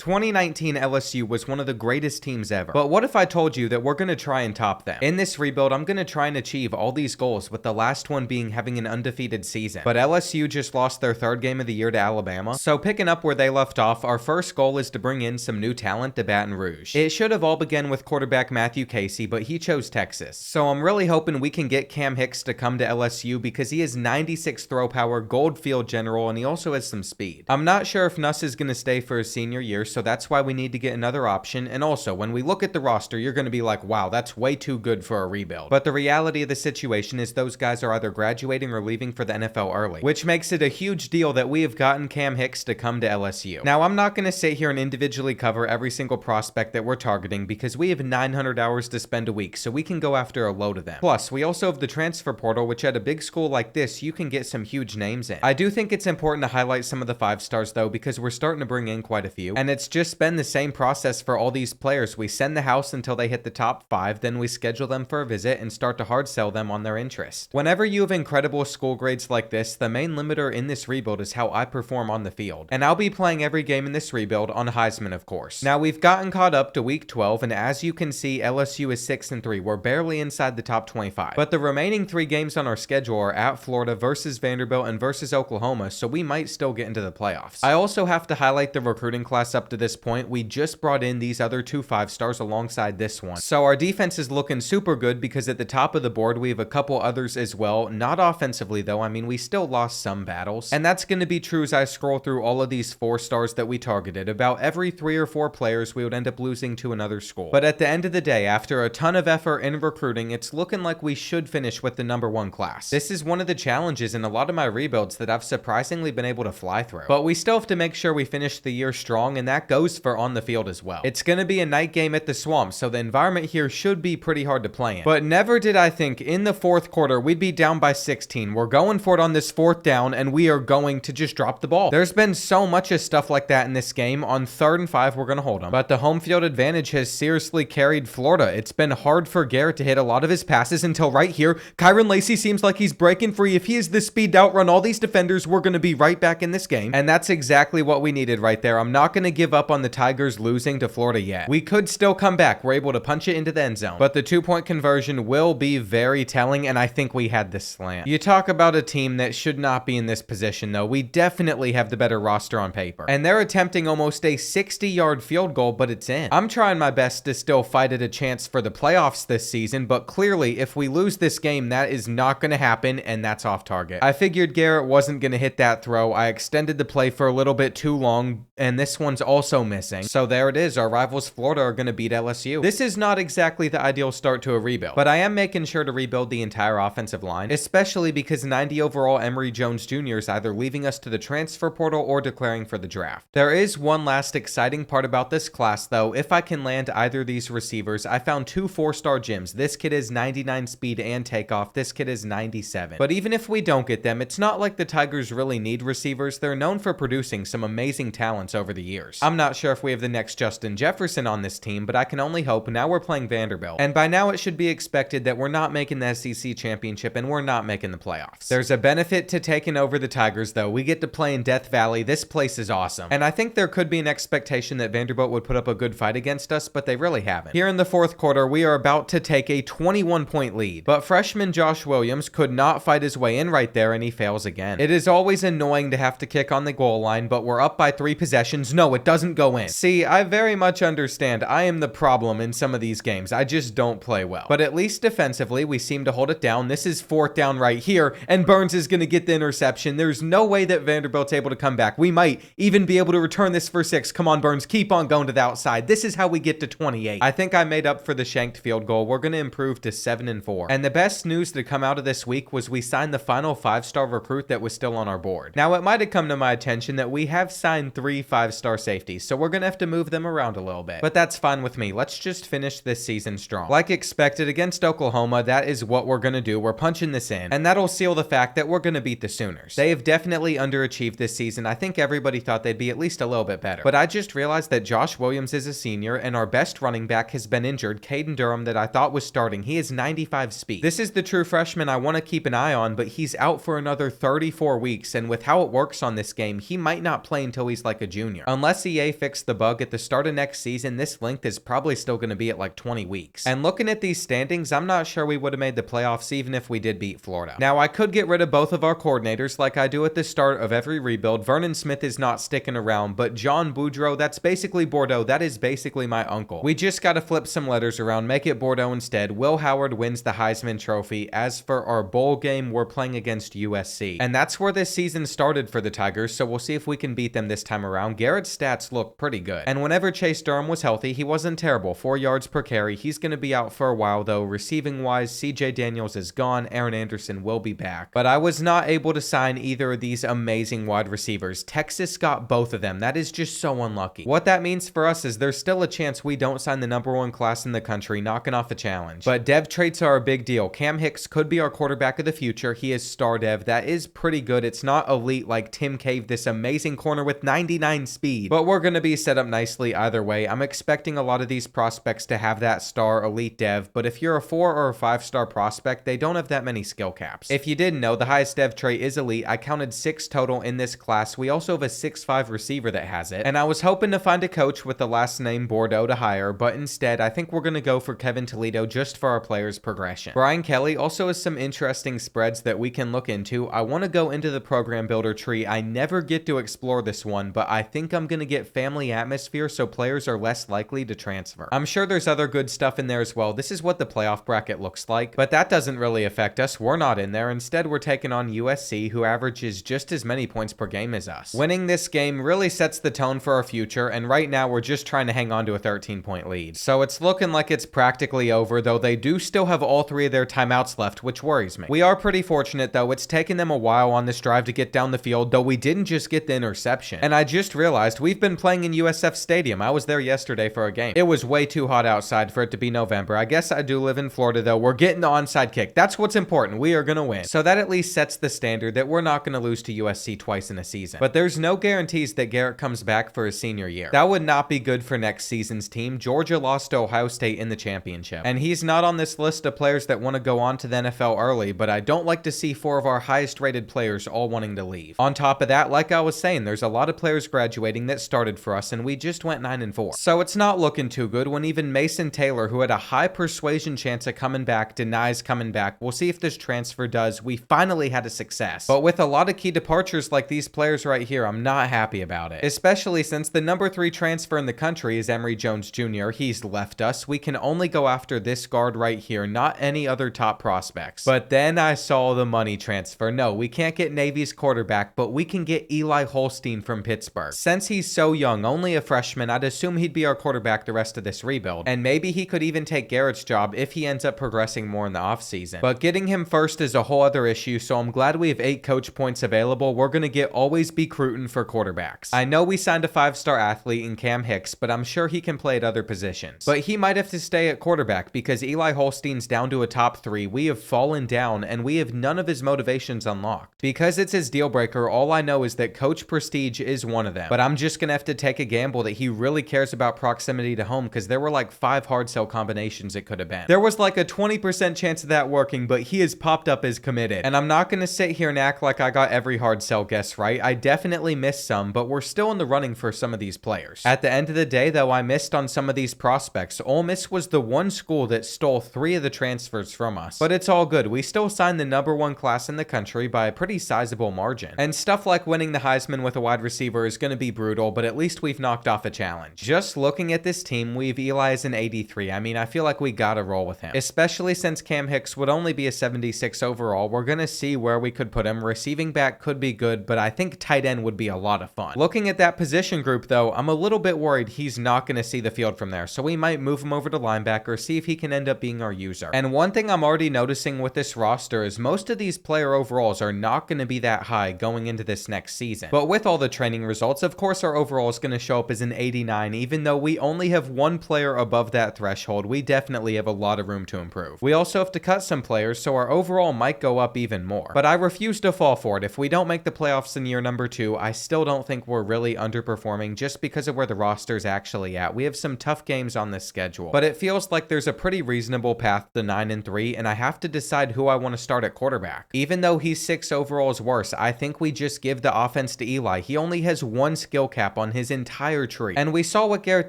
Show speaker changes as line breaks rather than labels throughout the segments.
2019 LSU was one of the greatest teams ever. But what if I told you that we're going to try and top them? In this rebuild, I'm going to try and achieve all these goals, with the last one being having an undefeated season. But LSU just lost their third game of the year to Alabama. So picking up where they left off, our first goal is to bring in some new talent to Baton Rouge. It should have all begun with quarterback Matthew Casey, but he chose Texas. So I'm really hoping we can get Cam Hicks to come to LSU because he has 96 throw power, gold field general, and he also has some speed. I'm not sure if Nuss is going to stay for his senior year, so that's why we need to get another option. And also, when we look at the roster, you're going to be like, wow, that's way too good for a rebuild. But the reality of the situation is those guys are either graduating or leaving for the NFL early, which makes it a huge deal that we have gotten Cam Hicks to come to LSU. Now, I'm not going to sit here and individually cover every single prospect that we're targeting because we have 900 hours to spend a week, so we can go after a load of them. Plus, we also have the transfer portal, which at a big school like this, you can get some huge names in. I do think it's important to highlight some of the 5 stars though, because we're starting to bring in quite a few, and it's just been the same process for all these players. We send the house until they hit the top 5, then we schedule them for a visit and start to hard sell them on their interest. Whenever you have incredible school grades like this, the main limiter in this rebuild is how I perform on the field, and I'll be playing every game in this rebuild on Heisman, of course. Now, we've gotten caught up to week 12, and as you can see, LSU is 6-3. We're barely inside the top 25, but the remaining 3 games on our schedule are at Florida versus Vanderbilt and versus Oklahoma, so we might still get into the playoffs. I also have to highlight the recruiting class up to this point. We just brought in these other 2 5-stars alongside this one, so our defense is looking super good because at the top of the board we have a couple others as well. Not offensively though. I mean, we still lost some battles, and that's going to be true as I scroll through all of these 4 stars that we targeted. About every 3 or 4 players we would end up losing to another school. But at the end of the day, after a ton of effort in recruiting, it's looking like we should finish with the number 1 class. This is one of the challenges in a lot of my rebuilds that I've surprisingly been able to fly through. But we still have to make sure we finish the year strong, and that goes for on the field as well. It's going to be a night game at the Swamp, so the environment here should be pretty hard to play in. But never did I think in the 4th quarter we'd be down by 16. We're going for it on this 4th down, and we are going to just drop the ball. There's been so much of stuff like that in this game. On 3rd and 5, we're going to hold them. But the home field advantage has seriously carried Florida. It's been hard for Garrett to hit a lot of his passes until right here. Kyron Lacey seems like he's breaking free. If he has the speed to outrun all these defenders, we're going to be right back in this game. And that's exactly what we needed right there. I'm not going to give up on the Tigers losing to Florida yet. We could still come back. We're able to punch it into the end zone. But the 2-point conversion will be very telling, and I think we had this slant. You talk about a team that should not be in this position though. We definitely have the better roster on paper. And they're attempting almost a 60-yard field goal, but it's in. I'm trying my best to still fight at a chance for the playoffs this season, but clearly if we lose this game, that is not going to happen, and that's off target. I figured Garrett wasn't going to hit that throw. I extended the play for a little bit too long, and this one's also missing. So there it is. Our rivals Florida are going to beat LSU. This is not exactly the ideal start to a rebuild, but I am making sure to rebuild the entire offensive line, especially because 90 overall Emory Jones Jr. is either leaving us to the transfer portal or declaring for the draft. There is one last exciting part about this class though. If I can land either of these receivers, I found 2 4-star gems. This kid is 99 speed and takeoff. This kid is 97. But even if we don't get them, it's not like the Tigers really need receivers. They're known for producing some amazing talents over the years. I'm not sure if we have the next Justin Jefferson on this team, but I can only hope. Now we're playing Vanderbilt, and by now it should be expected that we're not making the SEC championship and we're not making the playoffs. There's a benefit to taking over the Tigers though. We get to play in Death Valley. This place is awesome, and I think there could be an expectation that Vanderbilt would put up a good fight against us, but they really haven't. Here in the 4th quarter, we are about to take a 21-point lead, but freshman Josh Williams could not fight his way in right there, and he fails again. It is always annoying to have to kick on the goal line, but we're up by 3 possessions. No, it doesn't go in. See, I very much understand I am the problem in some of these games. I just don't play well. But at least defensively, we seem to hold it down. This is 4th down right here, and Burns is going to get the interception. There's no way that Vanderbilt's able to come back. We might even be able to return this for 6. Come on, Burns, keep on going to the outside. This is how we get to 28. I think I made up for the shanked field goal. We're going to improve to 7-4. And the best news to come out of this week was we signed the final 5-star recruit that was still on our board. Now, it might have come to my attention that we have signed 3 5-star safeties, so we're going to have to move them around a little bit. But that's fine with me. Let's just finish this season strong. Like expected against Oklahoma, that is what we're going to do. We're punching this in, and that'll seal the fact that we're going to beat the Sooners. They have definitely underachieved this season. I think everybody thought they'd be at least a little bit better. But I just realized that Josh Williams is a senior, and our best running back has been injured. Caden Durham, that I thought was starting, he is 95 speed. This is the true freshman I want to keep an eye on, but he's out for another 34 weeks, and with how it works on this game, he might not play until he's like a junior. Unless he EA fixed the bug at the start of next season, this length is probably still going to be at like 20 weeks. And looking at these standings, I'm not sure we would have made the playoffs even if we did beat Florida. Now, I could get rid of both of our coordinators like I do at the start of every rebuild. Vernon Smith is not sticking around, but John Boudreaux, that's basically Bordeaux. That is basically my uncle. We just got to flip some letters around, make it Bordeaux instead. Will Howard wins the Heisman Trophy. As for our bowl game, we're playing against USC. And that's where this season started for the Tigers, so we'll see if we can beat them this time around. Garrett's stats look pretty good. And whenever Chase Durham was healthy, he wasn't terrible. 4 yards per carry. He's going to be out for a while though. Receiving wise, CJ Daniels is gone. Aaron Anderson will be back. But I was not able to sign either of these amazing wide receivers. Texas got both of them. That is just so unlucky. What that means for us is there's still a chance we don't sign the #1 class in the country, knocking off a challenge. But dev traits are a big deal. Cam Hicks could be our quarterback of the future. He is star dev. That is pretty good. It's not elite like Tim Cave, this amazing corner with 99 speed. But we're going to be set up nicely either way. I'm expecting a lot of these prospects to have that star elite dev, but if you're a 4 or a 5-star prospect, they don't have that many skill caps. If you didn't know, the highest dev trait is elite. I counted 6 total in this class. We also have a 6'5 receiver that has it, and I was hoping to find a coach with the last name Bordeaux to hire, but instead I think we're going to go for Kevin Toledo just for our players' progression. Brian Kelly also has some interesting spreads that we can look into. I want to go into the program builder tree. I never get to explore this one, but I think I'm going to get family atmosphere so players are less likely to transfer. I'm sure there's other good stuff in there as well. This is what the playoff bracket looks like, but that doesn't really affect us. We're not in there. Instead, we're taking on USC, who averages just as many points per game as us. Winning this game really sets the tone for our future, and right now we're just trying to hang on to a 13-point lead. So it's looking like it's practically over, though they do still have all 3 of their timeouts left, which worries me. We are pretty fortunate, though. It's taken them a while on this drive to get down the field, though we didn't just get the interception. And I just realized we've been playing in USF Stadium. I was there yesterday for a game. It was way too hot outside for it to be November. I guess I do live in Florida, though. We're getting the onside kick. That's what's important. We are going to win. So that at least sets the standard that we're not going to lose to USC twice in a season. But there's no guarantees that Garrett comes back for his senior year. That would not be good for next season's team. Georgia lost to Ohio State in the championship. And he's not on this list of players that want to go on to the NFL early, but I don't like to see 4 of our highest rated players all wanting to leave. On top of that, like I was saying, there's a lot of players graduating that started for us, and we just went 9-4. So it's not looking too good when even Mason Taylor, who had a high persuasion chance of coming back, denies coming back. We'll see if this transfer does. We finally had a success. But with a lot of key departures like these players right here, I'm not happy about it. Especially since the #3 transfer in the country is Emory Jones Jr. He's left us. We can only go after this guard right here, not any other top prospects. But then I saw the money transfer. No, we can't get Navy's quarterback, but we can get Eli Holstein from Pittsburgh. Since he's so young, only a freshman, I'd assume he'd be our quarterback the rest of this rebuild. And maybe he could even take Garrett's job if he ends up progressing more in the offseason. But getting him first is a whole other issue, so I'm glad we have 8 coach points available. We're going to get Always Be Cruton for quarterbacks. I know we signed a 5-star athlete in Cam Hicks, but I'm sure he can play at other positions. But he might have to stay at quarterback because Eli Holstein's down to a top 3. We have fallen down, and we have none of his motivations unlocked. Because it's his deal breaker, all I know is that coach prestige is one of them. But I'm just going to have to take a gamble that he really cares about proximity to home, because there were like 5 hard sell combinations it could have been. There was like a 20% chance of that working, but he has popped up as committed. And I'm not going to sit here and act like I got every hard sell guess right. I definitely missed some, but we're still in the running for some of these players. At the end of the day, though, I missed on some of these prospects. Ole Miss was the one school that stole 3 of the transfers from us. But it's all good. We still signed the #1 class in the country by a pretty sizable margin. And stuff like winning the Heisman with a wide receiver is going to be brutal, but at least we've knocked off a challenge. Just looking at this team, we've Eli as an 83. I mean, I feel like we gotta roll with him. Especially since Cam Hicks would only be a 76 overall. We're going to see where we could put him. Receiving back could be good, but I think tight end would be a lot of fun. Looking at that position group, though, I'm a little bit worried he's not going to see the field from there, so we might move him over to linebacker, see if he can end up being our user. And one thing I'm already noticing with this roster is most of these player overalls are not going to be that high going into this next season. But with all the training results, of course our overall is going to show up as an 89, even though we only have 1 player above that threshold. We definitely have a lot of room to improve. We also have to cut some players, so our overall might go up even more. But I refuse to fall for it. If we don't make the playoffs in year #2, I still don't think we're really underperforming just because of where the roster's actually at. We have some tough games on this schedule, but it feels like there's a pretty reasonable path to 9-3, and I have to decide who I want to start at quarterback. Even though he's 6 overalls worse, I think we just give the offense to Eli. He only has 1 skill cap on his entire tree. And we saw what Garrett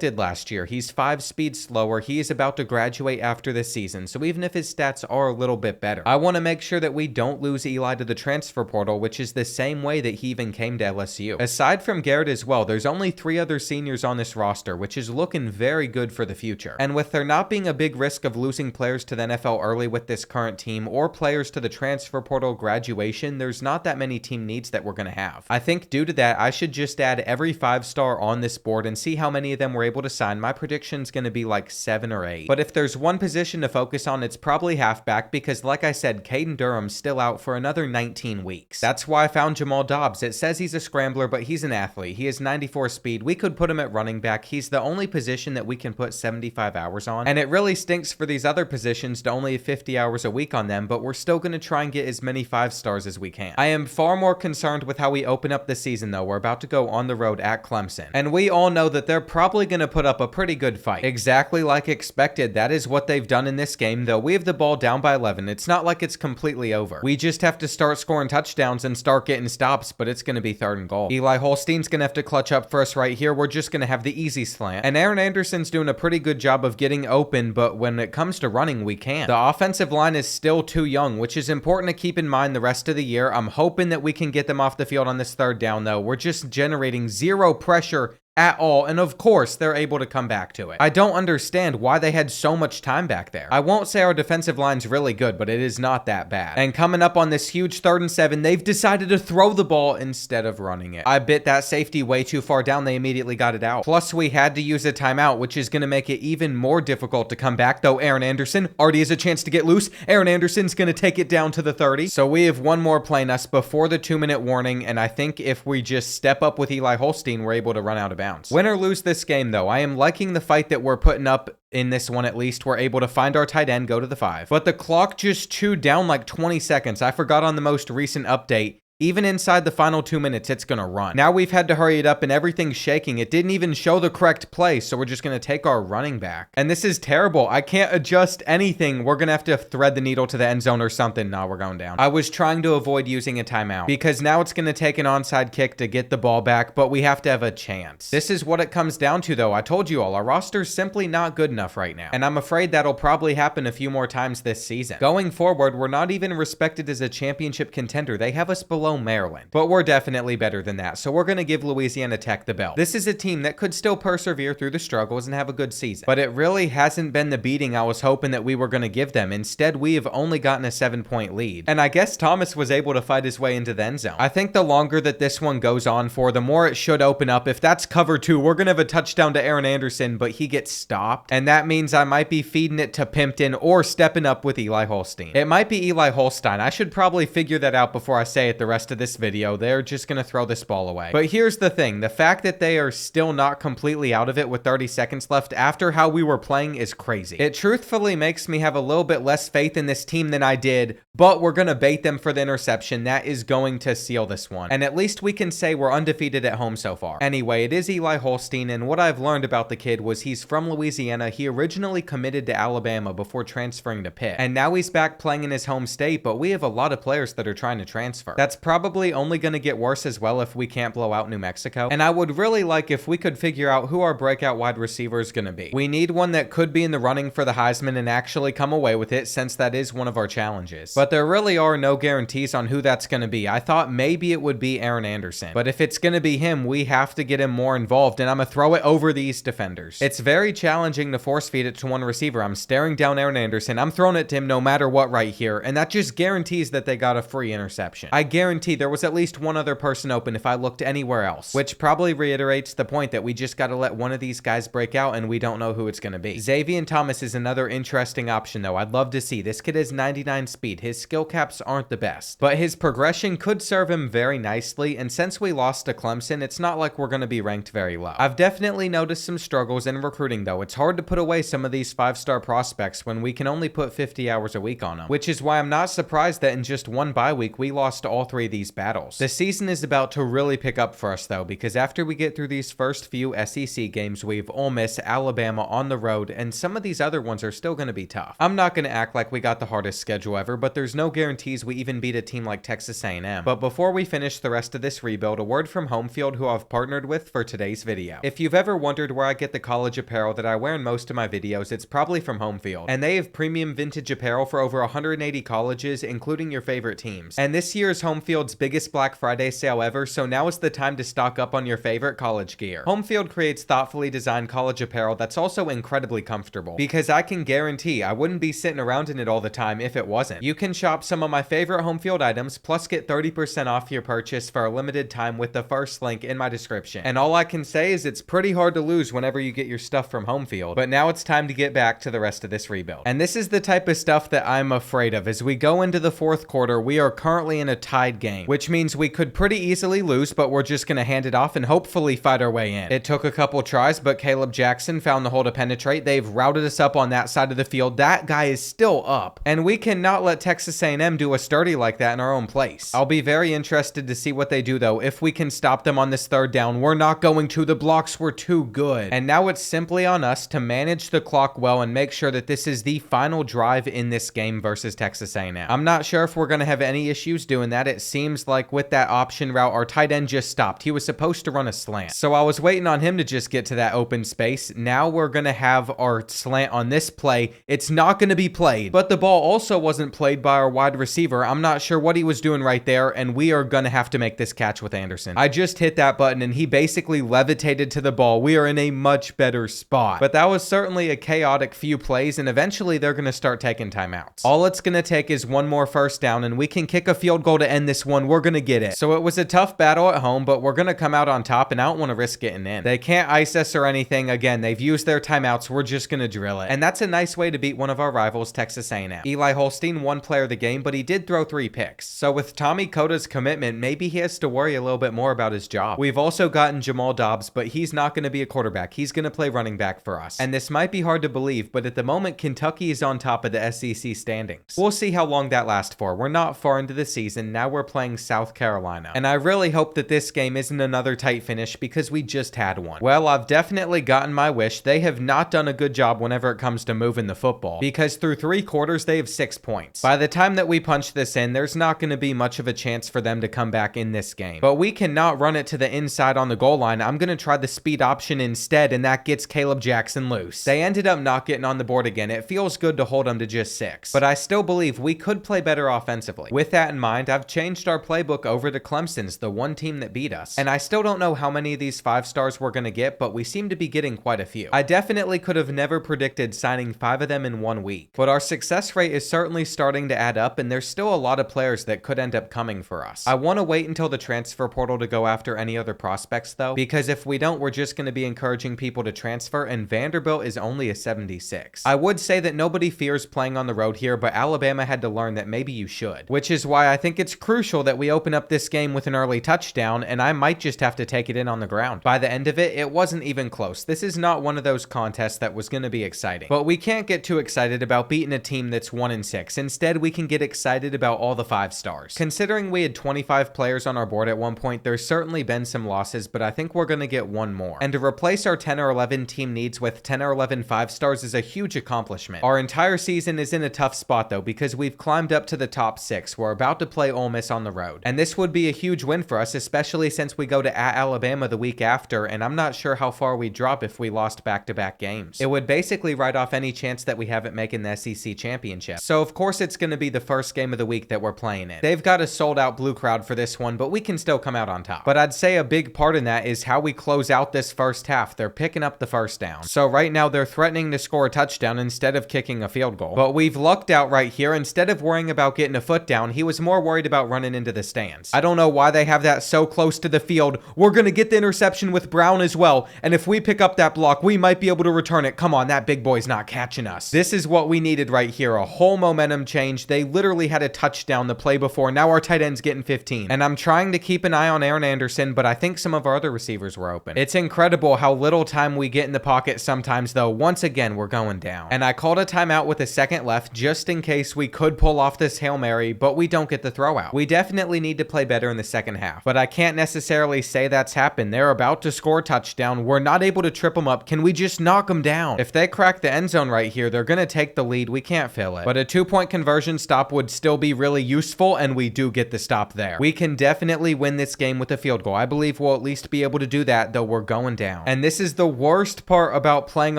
did last year. He's 5 speeds slower. He is about to graduate after this season, so even if his stats are a little bit better, I want to make sure that we don't lose Eli to the transfer portal, which is the same way that he even came to LSU. Aside from Garrett as well, there's only 3 other seniors on this roster, which is looking very good for the future. And with there not being a big risk of losing players to the NFL early with this current team, or players to the transfer portal graduation, there's not that many team needs that we're going to have. I think due to that, I should just add every 5-star on this board and see how many of them we're able to sign. My prediction's going to be like 7 or 8. But if there's one position to focus on, it's probably halfback, because like I said, Caden Durham's still out for another 19 weeks. That's why I found Jamal Dobbs. It says he's a scrambler, but he's an athlete. He has 94 speed. We could put him at running back. He's the only position that we can put 75 hours on. And it really stinks for these other positions to only have 50 hours a week on them, but we're still going to try and get as many 5-stars as we can. I am far more concerned with how we open up the season though. We're about to go on the road at Clemson, and we all know that they're probably going to put up a pretty good fight. Exactly like expected. That is what they've done in this game, though. We have the ball down by 11. It's not like it's completely over. We just have to start scoring touchdowns and start getting stops, but it's going to be 3rd and goal. Eli Holstein's going to have to clutch up for us right here. We're just going to have the easy slant, and Aaron Anderson's doing a pretty good job of getting open, but when it comes to running, we can't. The offensive line is still too young, which is important to keep in mind the rest of the year. I'm hoping that we can get them off the field on this 3rd down, though. We're just generating 0 pressure at all, and of course they're able to come back to it. I don't understand why they had so much time back there. I won't say our defensive line's really good, but it is not that bad. And coming up on this huge 3rd and 7, they've decided to throw the ball instead of running it. I bit that safety way too far down. They immediately got it out. Plus we had to use a timeout, which is going to make it even more difficult to come back, though. Aaron Anderson already has a chance to get loose. Aaron Anderson's going to take it down to the 30. So we have one more play in us before the 2-minute warning, and I think if we just step up with Eli Holstein, we're able to run out of bounds. Win or lose this game, though, I am liking the fight that we're putting up in this one. At least we're able to find our tight end, go to the 5. But the clock just chewed down like 20 seconds. I forgot on the most recent update, even inside the final 2 minutes, it's going to run. Now we've had to hurry it up and everything's shaking. It didn't even show the correct play, so we're just going to take our running back. And this is terrible. I can't adjust anything. We're going to have to thread the needle to the end zone or something. No, we're going down. I was trying to avoid using a timeout because now it's going to take an onside kick to get the ball back, but we have to have a chance. This is what it comes down to, though. I told you all, our roster's simply not good enough right now, and I'm afraid that'll probably happen a few more times this season. Going forward, we're not even respected as a championship contender. They have us below Maryland, but we're definitely better than that, so we're going to give Louisiana Tech the belt. This is a team that could still persevere through the struggles and have a good season, but it really hasn't been the beating I was hoping that we were going to give them. Instead, we have only gotten a 7-point lead, and I guess Thomas was able to fight his way into the end zone. I think the longer that this one goes on for, the more it should open up. If that's cover 2, we're going to have a touchdown to Aaron Anderson, but he gets stopped, and that means I might be feeding it to Pimpton or stepping up with Eli Holstein. It might be Eli Holstein. I should probably figure that out before I say it the rest of this video. They're just going to throw this ball away. But here's the thing. The fact that they are still not completely out of it with 30 seconds left after how we were playing is crazy. It truthfully makes me have a little bit less faith in this team than I did, but we're going to bait them for the interception. That is going to seal this one. And at least we can say we're undefeated at home so far. Anyway, it is Eli Holstein, and what I've learned about the kid was he's from Louisiana. He originally committed to Alabama before transferring to Pitt, and now he's back playing in his home state, but we have a lot of players that are trying to transfer. That's probably only going to get worse as well if we can't blow out New Mexico, and I would really like if we could figure out who our breakout wide receiver is going to be. We need one that could be in the running for the Heisman and actually come away with it, since that is one of our challenges. But there really are no guarantees on who that's going to be. I thought maybe it would be Aaron Anderson, but if it's going to be him, we have to get him more involved, and I'm going to throw it over these defenders. It's very challenging to force feed it to one receiver. I'm staring down Aaron Anderson. I'm throwing it to him no matter what right here, and that just guarantees that they got a free interception. I guarantee there was at least one other person open if I looked anywhere else, which probably reiterates the point that we just got to let one of these guys break out, and we don't know who it's going to be. Xavier Thomas is another interesting option, though. I'd love to see. This kid has 99 speed. His skill caps aren't the best, but his progression could serve him very nicely, and since we lost to Clemson, it's not like we're going to be ranked very low. I've definitely noticed some struggles in recruiting, though. It's hard to put away some of these 5-star prospects when we can only put 50 hours a week on them, which is why I'm not surprised that in just one bye week, we lost all 3 three of these battles. The season is about to really pick up for us though, because after we get through these first few SEC games, we've Ole Miss, Alabama on the road, and some of these other ones are still going to be tough. I'm not going to act like we got the hardest schedule ever, but there's no guarantees we even beat a team like Texas A&M. But before we finish the rest of this rebuild, a word from Homefield, who I've partnered with for today's video. If you've ever wondered where I get the college apparel that I wear in most of my videos, it's probably from Homefield. And they have premium vintage apparel for over 180 colleges, including your favorite teams. And this year is Homefield's biggest Black Friday sale ever, so now is the time to stock up on your favorite college gear. Homefield creates thoughtfully designed college apparel that's also incredibly comfortable, because I can guarantee I wouldn't be sitting around in it all the time if it wasn't. You can shop some of my favorite Homefield items, plus get 30% off your purchase for a limited time with the first link in my description. And all I can say is it's pretty hard to lose whenever you get your stuff from Homefield. But now it's time to get back to the rest of this rebuild. And this is the type of stuff that I'm afraid of. As we go into the fourth quarter, we are currently in a tied game, which means we could pretty easily lose, but we're just going to hand it off and hopefully fight our way in. It took a couple tries, but Caleb Jackson found the hole to penetrate. They've routed us up on that side of the field. That guy is still up, and we cannot let Texas A&M do us dirty like that in our own place. I'll be very interested to see what they do though. If we can stop them on this third down, we're not going to. The blocks were too good. And now it's simply on us to manage the clock well and make sure that this is the final drive in this game versus Texas A&M. I'm not sure if we're going to have any issues doing that. It seems like with that option route, our tight end just stopped. He was supposed to run a slant, so I was waiting on him to just get to that open space. Now we're going to have our slant on this play. It's not going to be played, but the ball also wasn't played by our wide receiver. I'm not sure what he was doing right there, and we are going to have to make this catch with Anderson. I just hit that button and he basically levitated to the ball. We are in a much better spot, but that was certainly a chaotic few plays, and eventually they're going to start taking timeouts. All it's going to take is one more first down and we can kick a field goal to end this one. We're going to get it. So it was a tough battle at home, but we're going to come out on top, and I don't want to risk getting in. They can't ice us or anything. Again, they've used their timeouts. We're just going to drill it. And that's a nice way to beat one of our rivals, Texas A&M. Eli Holstein won player of the game, but he did throw 3 picks. So with Tommy Cota's commitment, maybe he has to worry a little bit more about his job. We've also gotten Jamal Dobbs, but he's not going to be a quarterback. He's going to play running back for us. And this might be hard to believe, but at the moment, Kentucky is on top of the SEC standings. We'll see how long that lasts for. We're not far into the season. Now we're playing South Carolina. And I really hope that this game isn't another tight finish, because we just had one. Well, I've definitely gotten my wish. They have not done a good job whenever it comes to moving the football, because through 3 quarters, they have 6 points. By the time that we punch this in, there's not going to be much of a chance for them to come back in this game. But we cannot run it to the inside on the goal line. I'm going to try the speed option instead, and that gets Caleb Jackson loose. They ended up not getting on the board again. It feels good to hold them to just 6, but I still believe we could play better offensively. With that in mind, I've changed our playbook over to Clemson's, the one team that beat us. And I still don't know how many of these 5 stars we're going to get, but we seem to be getting quite a few. I definitely could have never predicted signing 5 of them in 1 week, but our success rate is certainly starting to add up, and there's still a lot of players that could end up coming for us. I want to wait until the transfer portal to go after any other prospects though, because if we don't, we're just going to be encouraging people to transfer, and Vanderbilt is only a 76. I would say that nobody fears playing on the road here, but Alabama had to learn that maybe you should, which is why I think it's crucial that we open up this game with an early touchdown, and I might just have to take it in on the ground. By the end of it, it wasn't even close. This is not one of those contests that was going to be exciting, but we can't get too excited about beating a team that's 1-6. Instead, we can get excited about all the 5 stars. Considering we had 25 players on our board at one point, there's certainly been some losses, but I think we're going to get one more. And to replace our 10 or 11 team needs with 10 or 11 5 stars is a huge accomplishment. Our entire season is in a tough spot though, because we've climbed up to the top 6. We're about to play Ole Miss on the road, and this would be a huge win for us, especially since we go to at Alabama the week after, and I'm not sure how far we'd drop if we lost back-to-back games. It would basically write off any chance that we have at making the SEC championship. So of course it's going to be the first game of the week that we're playing in. They've got a sold-out blue crowd for this one, but we can still come out on top. But I'd say a big part in that is how we close out this first half. They're picking up the first down. So right now they're threatening to score a touchdown instead of kicking a field goal. But we've lucked out right here. Instead of worrying about getting a foot down, he was more worried about running into the stands. I don't know why they have that so close to the field. We're going to get the interception with Brown as well, and if we pick up that block, we might be able to return it. Come on, that big boy's not catching us. This is what we needed right here, a whole momentum change. They literally had a touchdown the play before. Now our tight end's getting 15, and I'm trying to keep an eye on Aaron Anderson, but I think some of our other receivers were open. It's incredible how little time we get in the pocket sometimes, though. Once again, we're going down, and I called a timeout with a second left just in case we could pull off this Hail Mary, but we don't get the throw out. We definitely need to play better in the second half. But I can't necessarily say that's happened. They're about to score a touchdown. We're not able to trip them up. Can we just knock them down? If they crack the end zone right here, they're going to take the lead. We can't fail it. But a 2-point conversion stop would still be really useful, and we do get the stop there. We can definitely win this game with a field goal. I believe we'll at least be able to do that, though we're going down. And this is the worst part about playing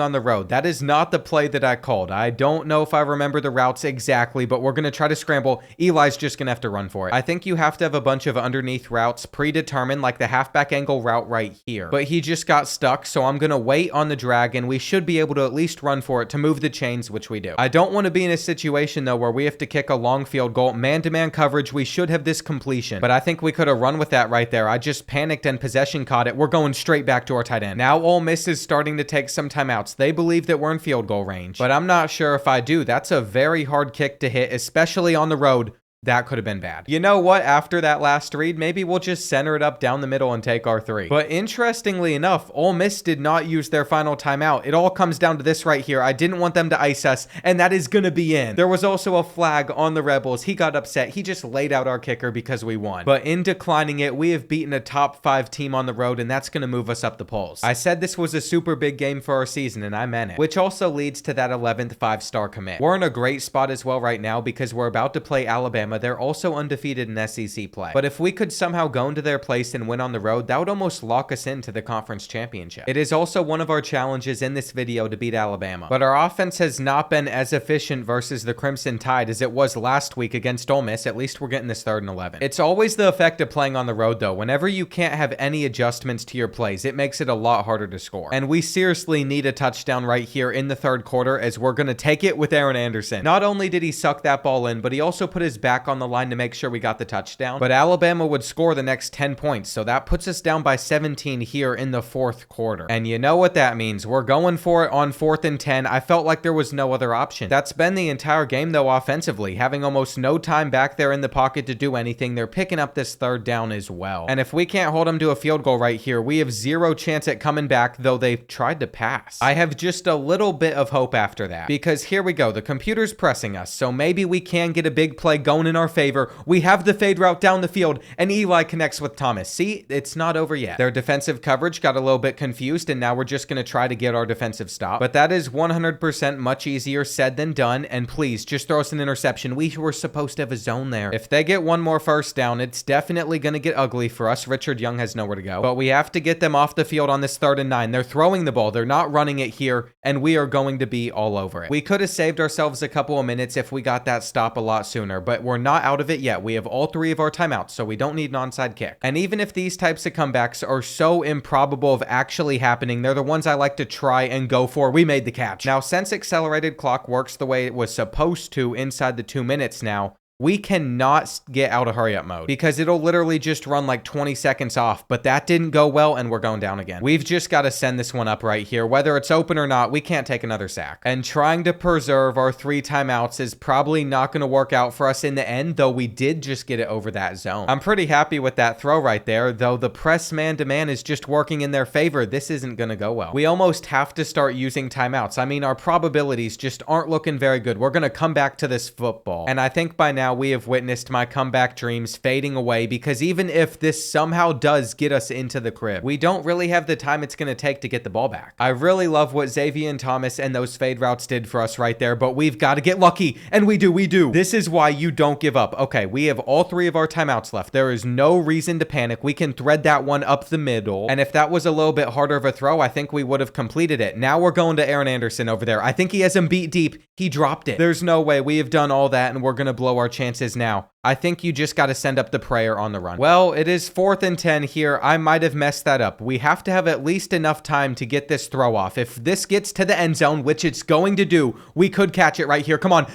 on the road. That is not the play that I called. I don't know if I remember the routes exactly, but we're going to try to scramble. Eli's just going to have to run for it. I think you have to have a bunch of underneath routes predetermined, like the halfback angle route right here. But he just got stuck, so I'm going to wait on the drag, and we should be able to at least run for it to move the chains, which we do. I don't want to be in a situation, though, where we have to kick a long field goal. Man-to-man coverage, we should have this completion, but I think we could have run with that right there. I just panicked and possession caught it. We're going straight back to our tight end. Now Ole Miss is starting to take some timeouts. They believe that we're in field goal range, but I'm not sure if I do. That's a very hard kick to hit, especially on the road. That could have been bad. You know what? After that last read, maybe we'll just center it up down the middle and take our 3. But interestingly enough, Ole Miss did not use their final timeout. It all comes down to this right here. I didn't want them to ice us, and that is going to be in. There was also a flag on the Rebels. He got upset. He just laid out our kicker because we won. But in declining it, we have beaten a top 5 team on the road, and that's going to move us up the polls. I said this was a super big game for our season, and I meant it. Which also leads to that 11th 5-star commit. We're in a great spot as well right now because we're about to play Alabama. They're also undefeated in SEC play. But if we could somehow go into their place and win on the road, that would almost lock us into the conference championship. It is also one of our challenges in this video to beat Alabama. But our offense has not been as efficient versus the Crimson Tide as it was last week against Ole Miss. At least we're getting this 3rd and 11. It's always the effect of playing on the road, though. Whenever you can't have any adjustments to your plays, it makes it a lot harder to score. And we seriously need a touchdown right here in the 3rd quarter, as we're going to take it with Aaron Anderson. Not only did he suck that ball in, but he also put his back on the line to make sure we got the touchdown. But Alabama would score the next 10 points, so that puts us down by 17 here in the 4th quarter. And you know what that means. We're going for it on 4th and 10. I felt like there was no other option. That's been the entire game, though, offensively. Having almost no time back there in the pocket to do anything, they're picking up this 3rd down as well. And if we can't hold them to a field goal right here, we have 0 chance at coming back, though they've tried to pass. I have just a little bit of hope after that, because here we go. The computer's pressing us, so maybe we can get a big play going in our favor. We have the fade route down the field, and Eli connects with Thomas. See, it's not over yet. Their defensive coverage got a little bit confused, and now we're just going to try to get our defensive stop. But that is 100% much easier said than done, and please, just throw us an interception. We were supposed to have a zone there. If they get one more 1st down, it's definitely going to get ugly for us. Richard Young has nowhere to go. But we have to get them off the field on this 3rd and 9. They're throwing the ball. They're not running it here, and we are going to be all over it. We could have saved ourselves a couple of minutes if we got that stop a lot sooner, but we're not out of it yet. We have all 3 of our timeouts, so we don't need an onside kick. And even if these types of comebacks are so improbable of actually happening, they're the ones I like to try and go for. We made the catch. Now, since accelerated clock works the way it was supposed to inside the 2 minutes now, we cannot get out of hurry up mode because it'll literally just run like 20 seconds off, but that didn't go well and we're going down again. We've just got to send this one up right here. Whether it's open or not, we can't take another sack. And trying to preserve our 3 timeouts is probably not going to work out for us in the end, though we did just get it over that zone. I'm pretty happy with that throw right there, though the press man-to-man is just working in their favor. This isn't going to go well. We almost have to start using timeouts. I mean, our probabilities just aren't looking very good. We're going to come back to this football. And I think by now we have witnessed my comeback dreams fading away, because even if this somehow does get us into the crib, we don't really have the time it's going to take to get the ball back. I really love what Xavier and Thomas and those fade routes did for us right there, but we've got to get lucky, and we do. This is why you don't give up. Okay, we have all 3 of our timeouts left. There is no reason to panic. We can thread that one up the middle, and if that was a little bit harder of a throw, I think we would have completed it. Now we're going to Aaron Anderson over there. I think he has him beat deep. He dropped it. There's no way. We have done all that, and we're going to blow our chances now. I think you just got to send up the prayer on the run. Well, it is 4th and 10 here. I might have messed that up. We have to have at least enough time to get this throw off. If this gets to the end zone, which it's going to do, we could catch it right here. Come on.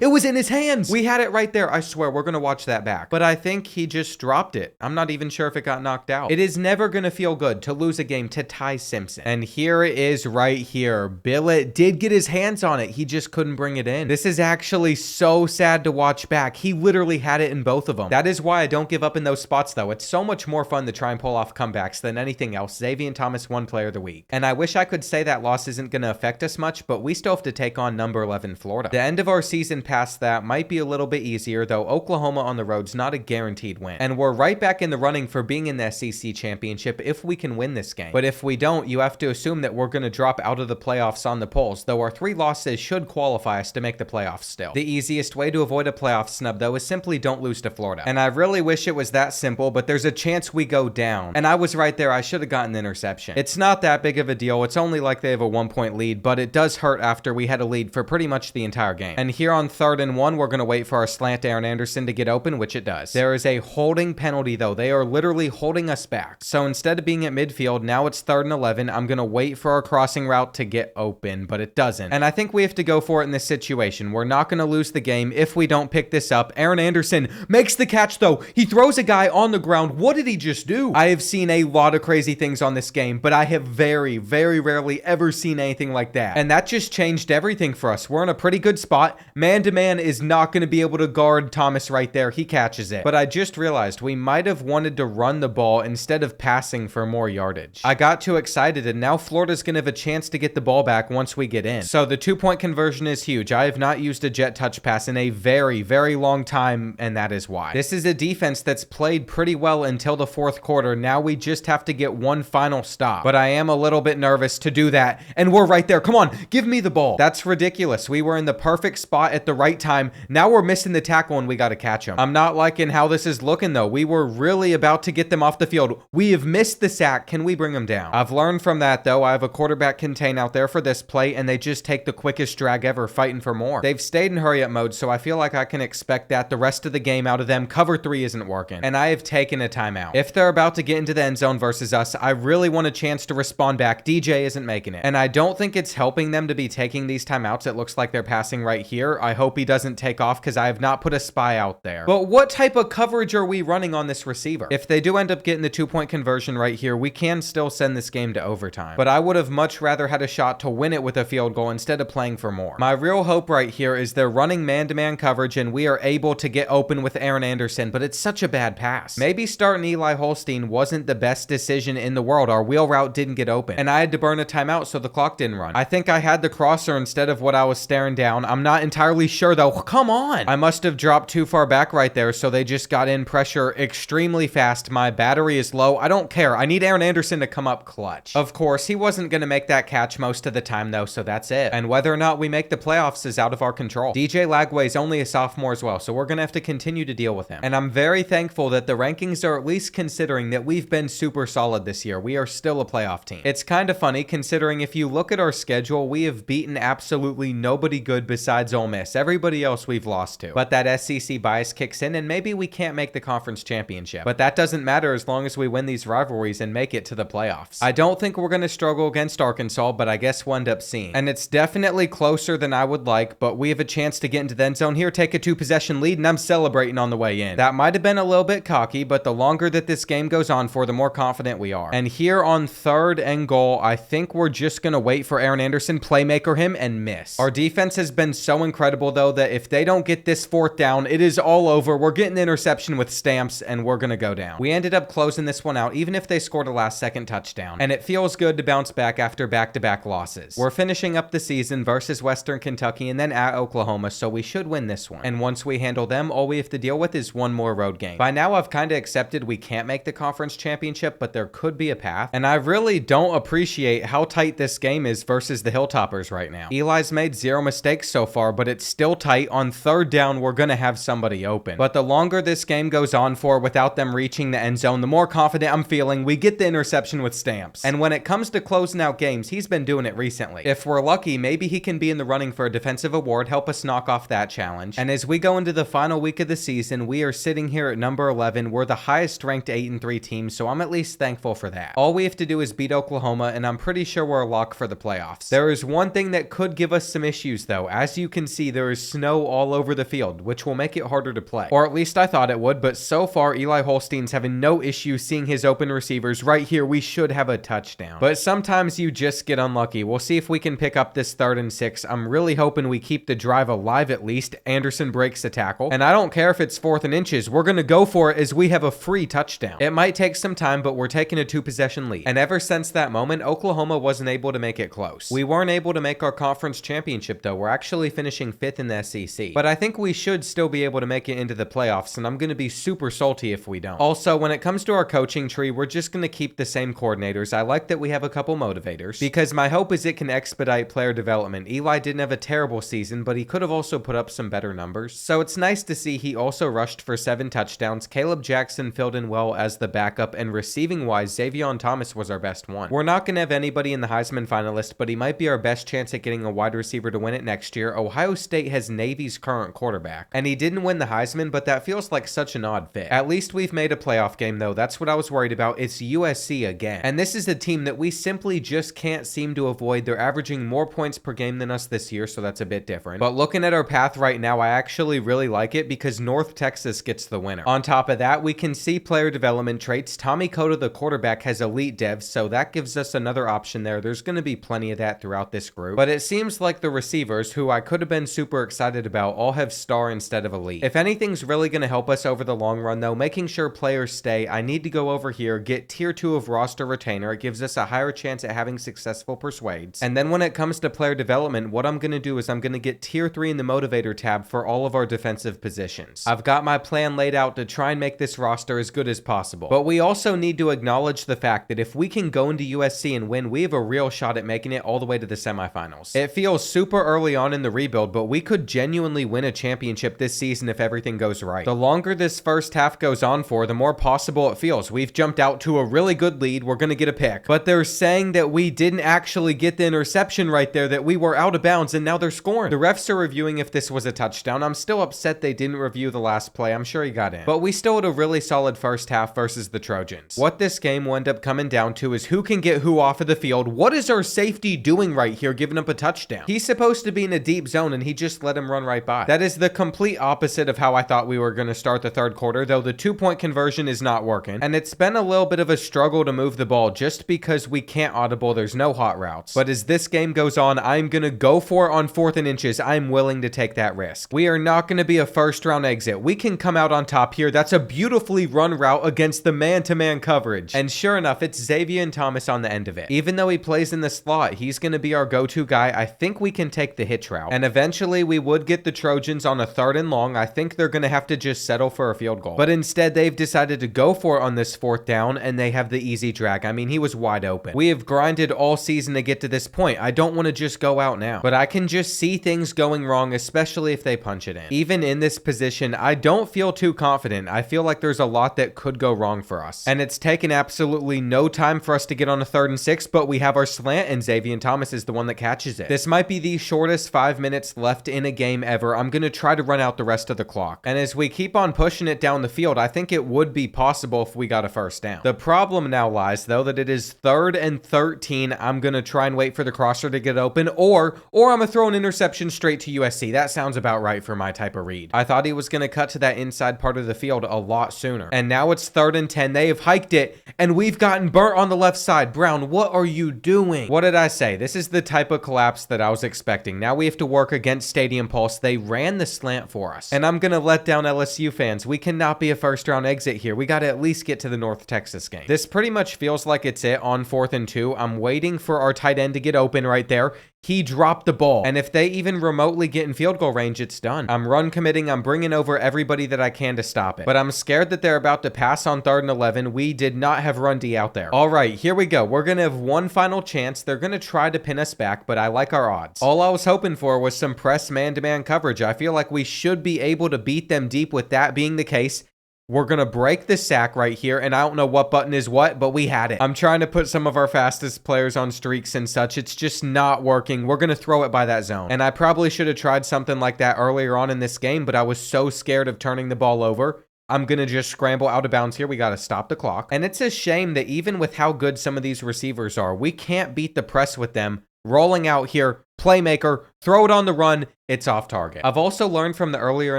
It was in his hands. We had it right there. I swear, we're going to watch that back. But I think he just dropped it. I'm not even sure if it got knocked out. It is never going to feel good to lose a game to Ty Simpson. And here it is right here. Billet did get his hands on it. He just couldn't bring it in. This is actually so sad to watch back. He literally had had it in both of them. That is why I don't give up in those spots though. It's so much more fun to try and pull off comebacks than anything else. Xavier Thomas won player of the week. And I wish I could say that loss isn't going to affect us much, but we still have to take on number 11 Florida. The end of our season past that might be a little bit easier, though Oklahoma on the road's not a guaranteed win. And we're right back in the running for being in the SEC championship if we can win this game. But if we don't, you have to assume that we're going to drop out of the playoffs on the polls, though our 3 losses should qualify us to make the playoffs still. The easiest way to avoid a playoff snub, though, is simply don't lose to Florida. And I really wish it was that simple, but there's a chance we go down. And I was right there. I should have gotten the interception. It's not that big of a deal. It's only like they have a 1-point lead, but it does hurt after we had a lead for pretty much the entire game. And here on 3rd and 1, we're going to wait for our slant Aaron Anderson to get open, which it does. There is a holding penalty, though. They are literally holding us back. So instead of being at midfield, now it's 3rd and 11. I'm going to wait for our crossing route to get open, but it doesn't. And I think we have to go for it in this situation. We're not going to lose the game if we don't pick this up. Aaron Anderson makes the catch, though. He throws a guy on the ground. What did he just do? I have seen a lot of crazy things on this game, but I have very, very rarely ever seen anything like that. And that just changed everything for us. We're in a pretty good spot. Man-to-man is not going to be able to guard Thomas right there. He catches it. But I just realized we might have wanted to run the ball instead of passing for more yardage. I got too excited, and now Florida's going to have a chance to get the ball back once we get in. So the 2-point conversion is huge. I have not used a jet touch pass in a very, very long time, and that is why. This is a defense that's played pretty well until the 4th quarter. Now we just have to get one final stop. But I am a little bit nervous to do that, and we're right there. Come on, give me the ball. That's ridiculous. We were in the perfect spot at the right time. Now we're missing the tackle, and we got to catch him. I'm not liking how this is looking, though. We were really about to get them off the field. We have missed the sack. Can we bring them down? I've learned from that, though. I have a quarterback contain out there for this play, and they just take the quickest drag ever, fighting for more. They've stayed in hurry-up mode, so I feel like I can expect that the rest of the game out of them. Cover 3 isn't working, and I have taken a timeout. If they're about to get into the end zone versus us, I really want a chance to respond back. DJ isn't making it, and I don't think it's helping them to be taking these timeouts. It looks like they're passing right here. I hope he doesn't take off because I have not put a spy out there. But what type of coverage are we running on this receiver? If they do end up getting the 2-point conversion right here, we can still send this game to overtime. But I would have much rather had a shot to win it with a field goal instead of playing for more. My real hope right here is they're running man-to-man coverage and we are able to get open with Aaron Anderson, but it's such a bad pass. Maybe starting Eli Holstein wasn't the best decision in the world. Our wheel route didn't get open, and I had to burn a timeout so the clock didn't run. I think I had the crosser instead of what I was staring down. I'm not entirely sure though. Come on! I must have dropped too far back right there, so they just got in pressure extremely fast. My battery is low. I don't care. I need Aaron Anderson to come up clutch. Of course, he wasn't going to make that catch most of the time though, so that's it. And whether or not we make the playoffs is out of our control. DJ Lagway is only a sophomore as well, so we're going to have to continue to deal with him. And I'm very thankful that the rankings are at least considering that we've been super solid this year. We are still a playoff team. It's kind of funny considering if you look at our schedule, we have beaten absolutely nobody good besides Ole Miss. Everybody else we've lost to. But that SEC bias kicks in and maybe we can't make the conference championship. But that doesn't matter as long as we win these rivalries and make it to the playoffs. I don't think we're going to struggle against Arkansas, but I guess we'll end up seeing. And it's definitely closer than I would like, but we have a chance to get into the end zone here, take a 2-possession lead, and I'm celebrating on the way in. That might have been a little bit cocky, but the longer that this game goes on for, the more confident we are. And here on 3rd and goal, I think we're just going to wait for Aaron Anderson, playmaker him, and miss. Our defense has been so incredible, though, that if they don't get this 4th down, it is all over. We're getting the interception with stamps, and we're going to go down. We ended up closing this one out, even if they scored a last-second touchdown. And it feels good to bounce back after back-to-back losses. We're finishing up the season versus Western Kentucky and then at Oklahoma, so we should win this one. And once we handle them, all we have to deal with is one more road game. By now, I've kind of accepted we can't make the conference championship, but there could be a path. And I really don't appreciate how tight this game is versus the Hilltoppers right now. Eli's made 0 mistakes so far, but it's still tight. On 3rd down, we're going to have somebody open. But the longer this game goes on for without them reaching the end zone, the more confident I'm feeling. We get the interception with stamps. And when it comes to closing out games, he's been doing it recently. If we're lucky, maybe he can be in the running for a defensive award, help us knock off that challenge. And as we go into the final week of the season, we are sitting here at number 11. We're the highest ranked 8-3 team, so I'm at least thankful for that. All we have to do is beat Oklahoma, and I'm pretty sure we're a lock for the playoffs. There is one thing that could give us some issues though. As you can see, there is snow all over the field, which will make it harder to play. Or at least I thought it would, but so far Eli Holstein's having no issue seeing his open receivers. Right here, we should have a touchdown. But sometimes you just get unlucky. We'll see if we can pick up this 3rd and 6. I'm really hoping we keep the drive alive at least. Anderson breaks the tackle, and I don't don't care if it's 4th and inches. We're going to go for it as we have a free touchdown. It might take some time, but we're taking a 2-possession lead. And ever since that moment, Oklahoma wasn't able to make it close. We weren't able to make our conference championship though. We're actually finishing 5th in the SEC. But I think we should still be able to make it into the playoffs, and I'm going to be super salty if we don't. Also, when it comes to our coaching tree, we're just going to keep the same coordinators. I like that we have a couple motivators, because my hope is it can expedite player development. Eli didn't have a terrible season, but he could have also put up some better numbers. So it's nice to see he also rushed for 7 touchdowns. Caleb Jackson filled in well as the backup, and receiving-wise, Xavier Thomas was our best one. We're not going to have anybody in the Heisman finalist, but he might be our best chance at getting a wide receiver to win it next year. Ohio State has Navy's current quarterback, and he didn't win the Heisman, but that feels like such an odd fit. At least we've made a playoff game though. That's what I was worried about. It's USC again, and this is a team that we simply just can't seem to avoid. They're averaging more points per game than us this year, so that's a bit different. But looking at our path right now, I actually really like it because North Texas gets the winner. On top of that, we can see player development traits. Tommy Cota, the quarterback, has elite devs, so that gives us another option there. There's going to be plenty of that throughout this group. But it seems like the receivers, who I could have been super excited about, all have star instead of elite. If anything's really going to help us over the long run though, making sure players stay, I need to go over here, get tier 2 of roster retainer. It gives us a higher chance at having successful persuades. And then when it comes to player development, what I'm going to do is I'm going to get tier 3 in the motivator tab for all of our defensive positions. I've got my plan laid out to try and make this roster as good as possible. But we also need to acknowledge the fact that if we can go into USC and win, we have a real shot at making it all the way to the semifinals. It feels super early on in the rebuild, but we could genuinely win a championship this season if everything goes right. The longer this first half goes on for, the more possible it feels. We've jumped out to a really good lead. We're going to get a pick. But they're saying that we didn't actually get the interception right there, that we were out of bounds, and now they're scoring. The refs are reviewing if this was a touchdown. I'm still upset they didn't review the last play. I'm sure he got in. But we still had a really solid first half versus the Trojans. What this game will end up coming down to is who can get who off of the field. What is our safety doing right here, giving up a touchdown? He's supposed to be in a deep zone, and he just let him run right by. That is the complete opposite of how I thought we were going to start the third quarter, though the 2-point conversion is not working. And it's been a little bit of a struggle to move the ball just because we can't audible. There's no hot routes. But as this game goes on, I'm going to go for it on 4th and inches. I'm willing to take that risk. We are not going to be a first-round exit. We can come out on top here. That's a beautifully run route against the man-to-man coverage. And sure enough, it's Xavier Thomas on the end of it. Even though he plays in the slot, he's going to be our go-to guy. I think we can take the hitch route. And eventually, we would get the Trojans on a 3rd and long. I think they're going to have to just settle for a field goal. But instead, they've decided to go for it on this 4th down, and they have the easy drag. I mean, he was wide open. We have grinded all season to get to this point. I don't want to just go out now. But I can just see things going wrong, especially if they punch it in. Even in this position, I don't feel too confident. I feel like there's a lot that could go wrong for us. And it's taken absolutely no time for us to get on a 3rd and 6, but we have our slant, and Xavier Thomas is the one that catches it. This might be the shortest 5 minutes left in a game ever. I'm going to try to run out the rest of the clock. And as we keep on pushing it down the field, I think it would be possible if we got a first down. The problem now lies, though, that it is 3rd and 13. I'm going to try and wait for the crosser to get open, or I'm going to throw an interception straight to USC. That sounds about right for my type of read. I thought he was going to cut to that inside part of the field a lot sooner. And now it's 3rd and 10. They have hiked it, and we've gotten burnt on the left side. Brown, what are you doing? What did I say? This is the type of collapse that I was expecting. Now we have to work against Stadium Pulse. They ran the slant for us. And I'm going to let down LSU fans. We cannot be a first-round exit here. We got to at least get to the North Texas game. This pretty much feels like it's it on 4th and 2. I'm waiting for our tight end to get open right there. He dropped the ball. And if they even remotely get in field goal range, it's done. I'm run committing. I'm bringing over everybody that I can to stop it. But I'm scared that they're about to pass on 3rd and 11. We did not have run D out there. All right, here we go. We're going to have one final chance. They're going to try to pin us back, but I like our odds. All I was hoping for was some press man-to-man coverage. I feel like we should be able to beat them deep with that being the case. We're going to break the sack right here, and I don't know what button is what, but we had it. I'm trying to put some of our fastest players on streaks and such. It's just not working. We're going to throw it by that zone. And I probably should have tried something like that earlier on in this game, but I was so scared of turning the ball over. I'm going to just scramble out of bounds here. We got to stop the clock. And it's a shame that even with how good some of these receivers are, we can't beat the press with them. Rolling out here, playmaker, throw it on the run, it's off target. I've also learned from the earlier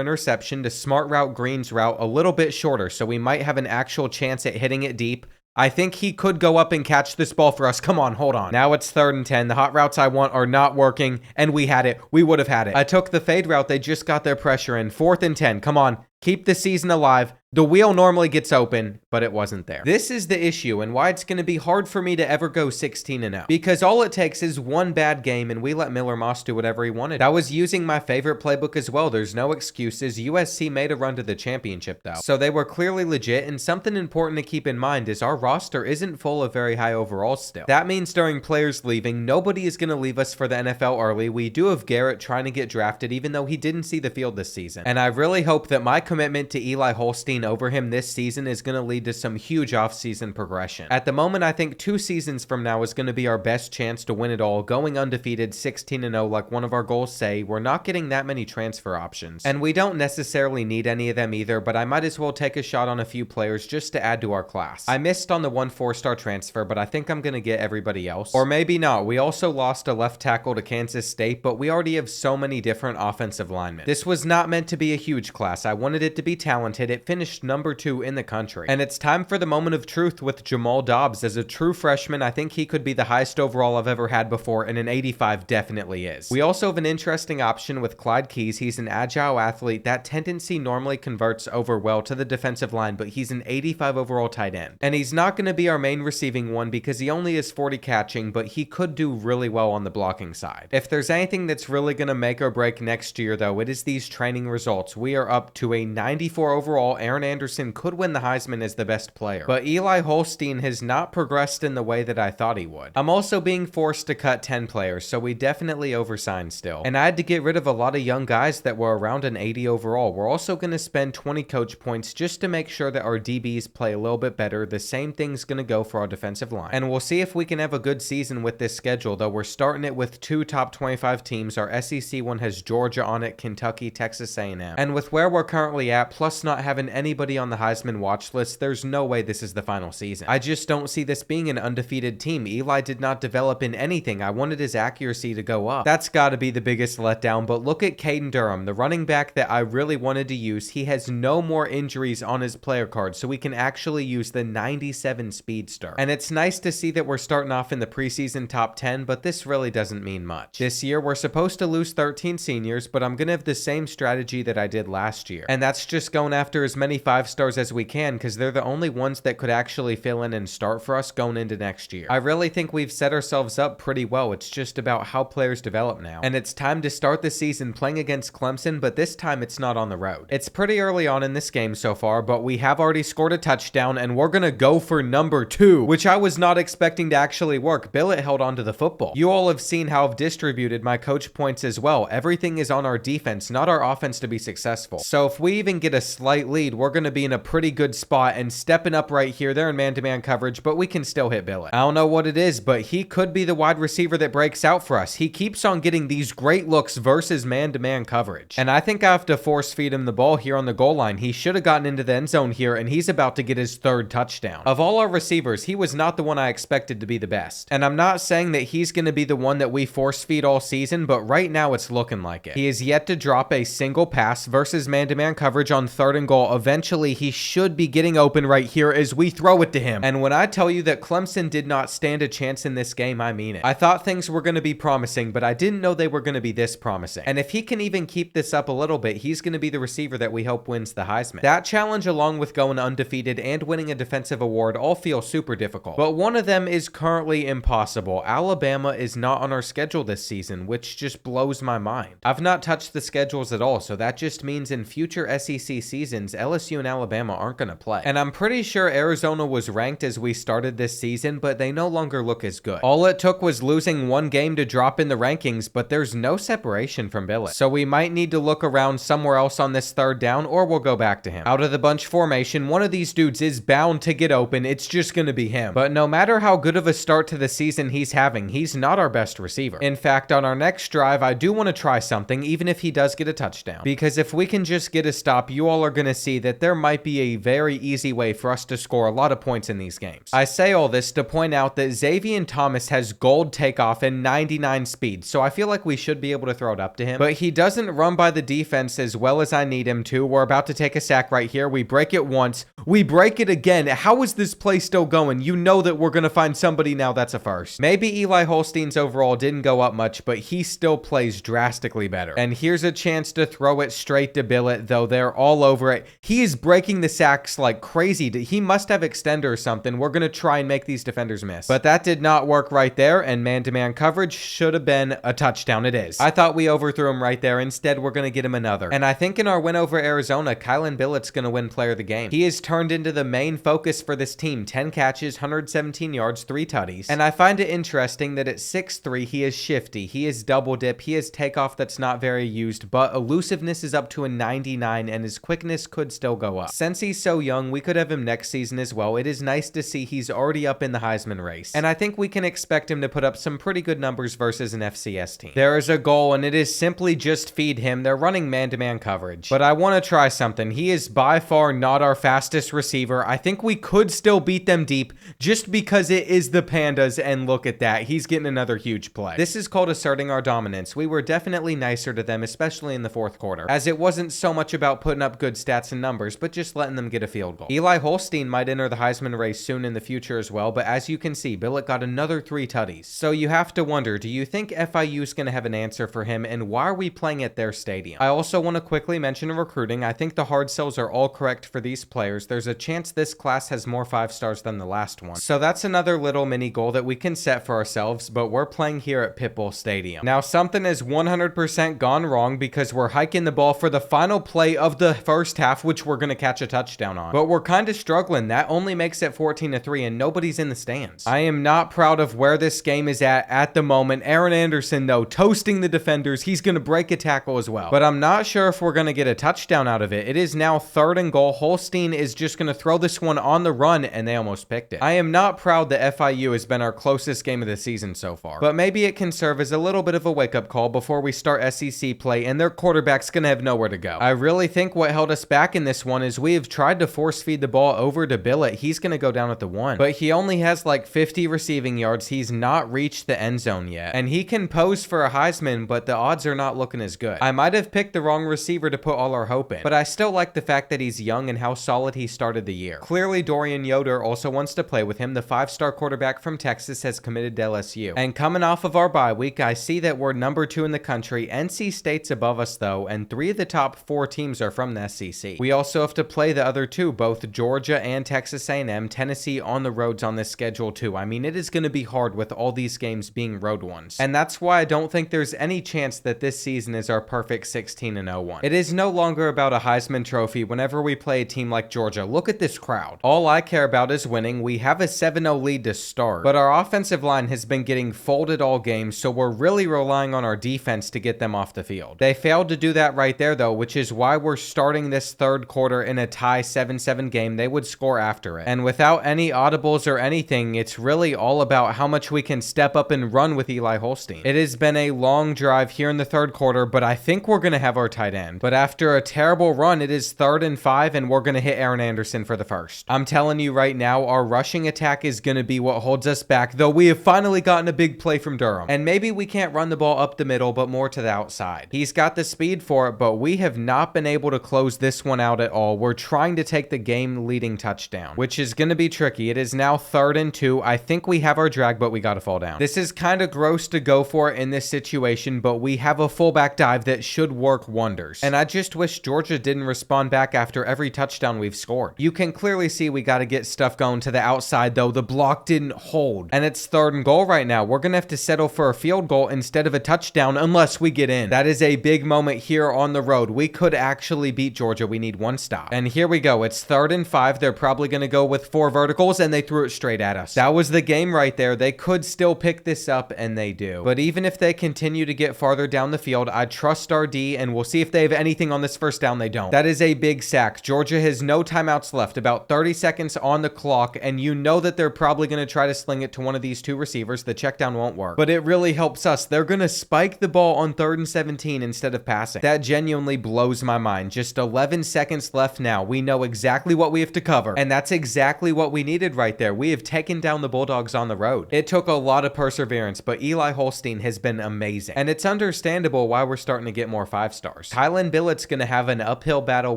interception to smart route Green's route a little bit shorter, so we might have an actual chance at hitting it deep. I think he could go up and catch this ball for us. Come on, hold on. Now it's 3rd and 10. The hot routes I want are not working, and we had it. We would have had it. I took the fade route. They just got their pressure in. 4th and 10. Come on. Keep the season alive. The wheel normally gets open, but it wasn't there. This is the issue and why it's going to be hard for me to ever go 16-0. Because all it takes is one bad game and we let Miller Moss do whatever he wanted. I was using my favorite playbook as well. There's no excuses. USC made a run to the championship though. So they were clearly legit, and something important to keep in mind is our roster isn't full of very high overall still. That means during players leaving, nobody is going to leave us for the NFL early. We do have Garrett trying to get drafted even though he didn't see the field this season. And I really hope that my commitment to Eli Holstein over him this season is going to lead to some huge offseason progression. At the moment, I think 2 seasons from now is going to be our best chance to win it all, going undefeated 16-0 like one of our goals say. We're not getting that many transfer options, and we don't necessarily need any of them either, but I might as well take a shot on a few players just to add to our class. I missed on the 1 4-star transfer, but I think I'm going to get everybody else. Or maybe not. We also lost a left tackle to Kansas State, but we already have so many different offensive linemen. This was not meant to be a huge class. I wanted it to be talented. It finished number 2 in the country. And it's time for the moment of truth with Jamal Dobbs. As a true freshman, I think he could be the highest overall I've ever had before, and an 85 definitely is. We also have an interesting option with Clyde Keys. He's an agile athlete. That tendency normally converts over well to the defensive line, but he's an 85 overall tight end. And he's not going to be our main receiving one because he only is 40 catching, but he could do really well on the blocking side. If there's anything that's really going to make or break next year, though, it is these training results. We are up to a 94 overall. Aaron Anderson could win the Heisman as the best player, but Eli Holstein has not progressed in the way that I thought he would. I'm also being forced to cut 10 players, so we definitely oversigned still. And I had to get rid of a lot of young guys that were around an 80 overall. We're also going to spend 20 coach points just to make sure that our DBs play a little bit better. The same thing's going to go for our defensive line. And we'll see if we can have a good season with this schedule, though. We're starting it with 2 top 25 teams. Our SEC one has Georgia on it, Kentucky, Texas A&M. And with where we're currently at, plus not having anybody on the Heisman watch list, there's no way this is the final season. I just don't see this being an undefeated team. Eli did not develop in anything. I wanted his accuracy to go up. That's got to be the biggest letdown, but look at Caden Durham, the running back that I really wanted to use. He has no more injuries on his player card, so we can actually use the 97 speedster. And it's nice to see that we're starting off in the preseason top 10, but this really doesn't mean much. This year, we're supposed to lose 13 seniors, but I'm going to have the same strategy that I did last year. And that's just going after as many 5-stars as we can, because they're the only ones that could actually fill in and start for us going into next year. I really think we've set ourselves up pretty well. It's just about how players develop now. And it's time to start the season playing against Clemson, but this time it's not on the road. It's pretty early on in this game so far, but we have already scored a touchdown, and we're going to go for number 2, which I was not expecting to actually work. Billett held on to the football. You all have seen how I've distributed my coach points as well. Everything is on our defense, not our offense, to be successful. So if we even get a slight lead, we're going to be in a pretty good spot, and stepping up right here, they're in man-to-man coverage, but we can still hit Billett. I don't know what it is, but he could be the wide receiver that breaks out for us. He keeps on getting these great looks versus man-to-man coverage. And I think I have to force feed him the ball here on the goal line. He should have gotten into the end zone here, and he's about to get his 3rd touchdown. Of all our receivers, he was not the one I expected to be the best. And I'm not saying that he's going to be the one that we force feed all season, but right now it's looking like it. He is yet to drop a single pass versus man-to-man coverage on 3rd and goal. Eventually, he should be getting open right here as we throw it to him. And when I tell you that Clemson did not stand a chance in this game, I mean it. I thought things were going to be promising, but I didn't know they were going to be this promising. And if he can even keep this up a little bit, he's going to be the receiver that we hope wins the Heisman. That challenge, along with going undefeated and winning a defensive award, all feel super difficult. But one of them is currently impossible. Alabama is not on our schedule this season, which just blows my mind. I've not touched the schedules at all, so that just means in future SEC seasons, LSU and Alabama aren't going to play. And I'm pretty sure Arizona was ranked as we started this season, but they no longer look as good. All it took was losing 1 game to drop in the rankings, but there's no separation from Billett. So we might need to look around somewhere else on this 3rd down, or we'll go back to him. Out of the bunch formation, one of these dudes is bound to get open. It's just going to be him. But no matter how good of a start to the season he's having, he's not our best receiver. In fact, on our next drive, I do want to try something, even if he does get a touchdown. Because if we can just get a stop, you all are going to see that that there might be a very easy way for us to score a lot of points in these games. I say all this to point out that Xavier Thomas has gold takeoff and 99 speed, so I feel like we should be able to throw it up to him, but he doesn't run by the defense as well as I need him to. We're about to take a sack right here. We break it once. We break it again. How is this play still going? You know that we're going to find somebody now that's a first. Maybe Eli Holstein's overall didn't go up much, but he still plays drastically better. And here's a chance to throw it straight to Billett, though they're all over it. He is breaking the sacks like crazy. He must have extender or something. We're going to try and make these defenders miss. But that did not work right there, and man-to-man coverage should have been a touchdown. It is. I thought we overthrew him right there. Instead, we're going to get him another. And I think in our win over Arizona, Kylan Billett's going to win player of the game. He is turned into the main focus for this team. 10 catches, 117 yards, 3 tutties. And I find it interesting that at 6'3", he is shifty. He is double dip. He is takeoff that's not very used, but elusiveness is up to a 99, and his quickness could still go up. Since he's so young, we could have him next season as well. It is nice to see he's already up in the Heisman race. And I think we can expect him to put up some pretty good numbers versus an FCS team. There is a goal, and it is simply just feed him. They're running man-to-man coverage. But I want to try something. He is by far not our fastest receiver. I think we could still beat them deep just because it is the Pandas, and look at that. He's getting another huge play. This is called asserting our dominance. We were definitely nicer to them, especially in the fourth quarter, as it wasn't so much about putting up good stats and numbers, but just letting them get a field goal. Eli Holstein might enter the Heisman race soon in the future as well, but as you can see, Billett got another 3 tutties. So you have to wonder, do you think FIU is going to have an answer for him, and why are we playing at their stadium? I also want to quickly mention recruiting. I think the hard sells are all correct for these players. There's a chance this class has more 5 stars than the last one. So that's another little mini goal that we can set for ourselves, but we're playing here at Pitbull Stadium. Now something has 100% gone wrong because we're hiking the ball for the final play of the first half, which we're going to catch a touchdown on. But we're kind of struggling. That only makes it 14-3, and nobody's in the stands. I am not proud of where this game is at the moment. Aaron Anderson, though, toasting the defenders. He's going to break a tackle as well. But I'm not sure if we're going to get a touchdown out of it. It is now 3rd and goal. Holstein is just going to throw this one on the run, and they almost picked it. I am not proud that FIU has been our closest game of the season so far. But maybe it can serve as a little bit of a wake-up call before we start SEC play, and their quarterback's going to have nowhere to go. I really think what held us back in this one is we have tried to force feed the ball over to Billett. He's going to go down at the 1. But he only has like 50 receiving yards. He's not reached the end zone yet. And he can pose for a Heisman, but the odds are not looking as good. I might have picked the wrong receiver to put all our hope in, but I still like the fact that he's young and how solid he started the year. Clearly, Dorian Yoder also wants to play with him. The 5-star quarterback from Texas has committed to LSU. And coming off of our bye week, I see that we're number 2 in the country. NC State's above us though, and 3 of the top 4 teams are from the SEC. We also have to play the other 2, both Georgia and Texas A&M. Tennessee on the roads on this schedule too. I mean, it is going to be hard with all these games being road ones. And that's why I don't think there's any chance that this season is our perfect 16-0 one. It is no longer about a Heisman Trophy whenever we play a team like Georgia. Look at this crowd. All I care about is winning. We have a 7-0 lead to start, but our offensive line has been getting folded all game, so we're really relying on our defense to get them off the field. They failed to do that right there though, which is why we're starting this 3rd quarter in a tie 7-7 game. They would score after it. And without any audibles or anything, it's really all about how much we can step up and run with Eli Holstein. It has been a long drive here in the 3rd quarter, but I think we're going to have our tight end. But after a terrible run, it is 3rd and 5, and we're going to hit Aaron Anderson for the first. I'm telling you right now, our rushing attack is going to be what holds us back, though we have finally gotten a big play from Durham. And maybe we can't run the ball up the middle, but more to the outside. He's got the speed for it, but we have not been able to close this one out at all. We're trying to take the game-leading touchdown, which is going to be tricky. It is now 3rd and 2. I think we have our drag, but we got to fall down. This is kind of gross to go for in this situation, but we have a fullback dive that should work wonders. And I just wish Georgia didn't respond back after every touchdown we've scored. You can clearly see we got to get stuff going to the outside, though. The block didn't hold. And it's 3rd and goal right now. We're going to have to settle for a field goal instead of a touchdown unless we get in. That is a big moment here on the road. We could actually beat Georgia. We need 1 stop. And here we go. It's 3rd and 5. They're probably going to go with 4 verticals, and they threw it straight at us. That was the game right there. They could still pick this up, and they do. But even if they continue to get farther down the field, I trust our D, and we'll see if they have anything on this first down. They don't. That is a big sack. Georgia has no timeouts left, about 30 seconds on the clock, and you know that they're probably going to try to sling it to one of these 2 receivers. The check down won't work, but it really helps us. They're going to spike the ball on 3rd and 17 instead of passing. That genuinely blows my mind. Just 11 seconds seconds left now. We know exactly what we have to cover, and that's exactly what we needed right there. We have taken down the Bulldogs on the road. It took a lot of perseverance, but Eli Holstein has been amazing, and it's understandable why we're starting to get more 5-stars. Kylan Billett's going to have an uphill battle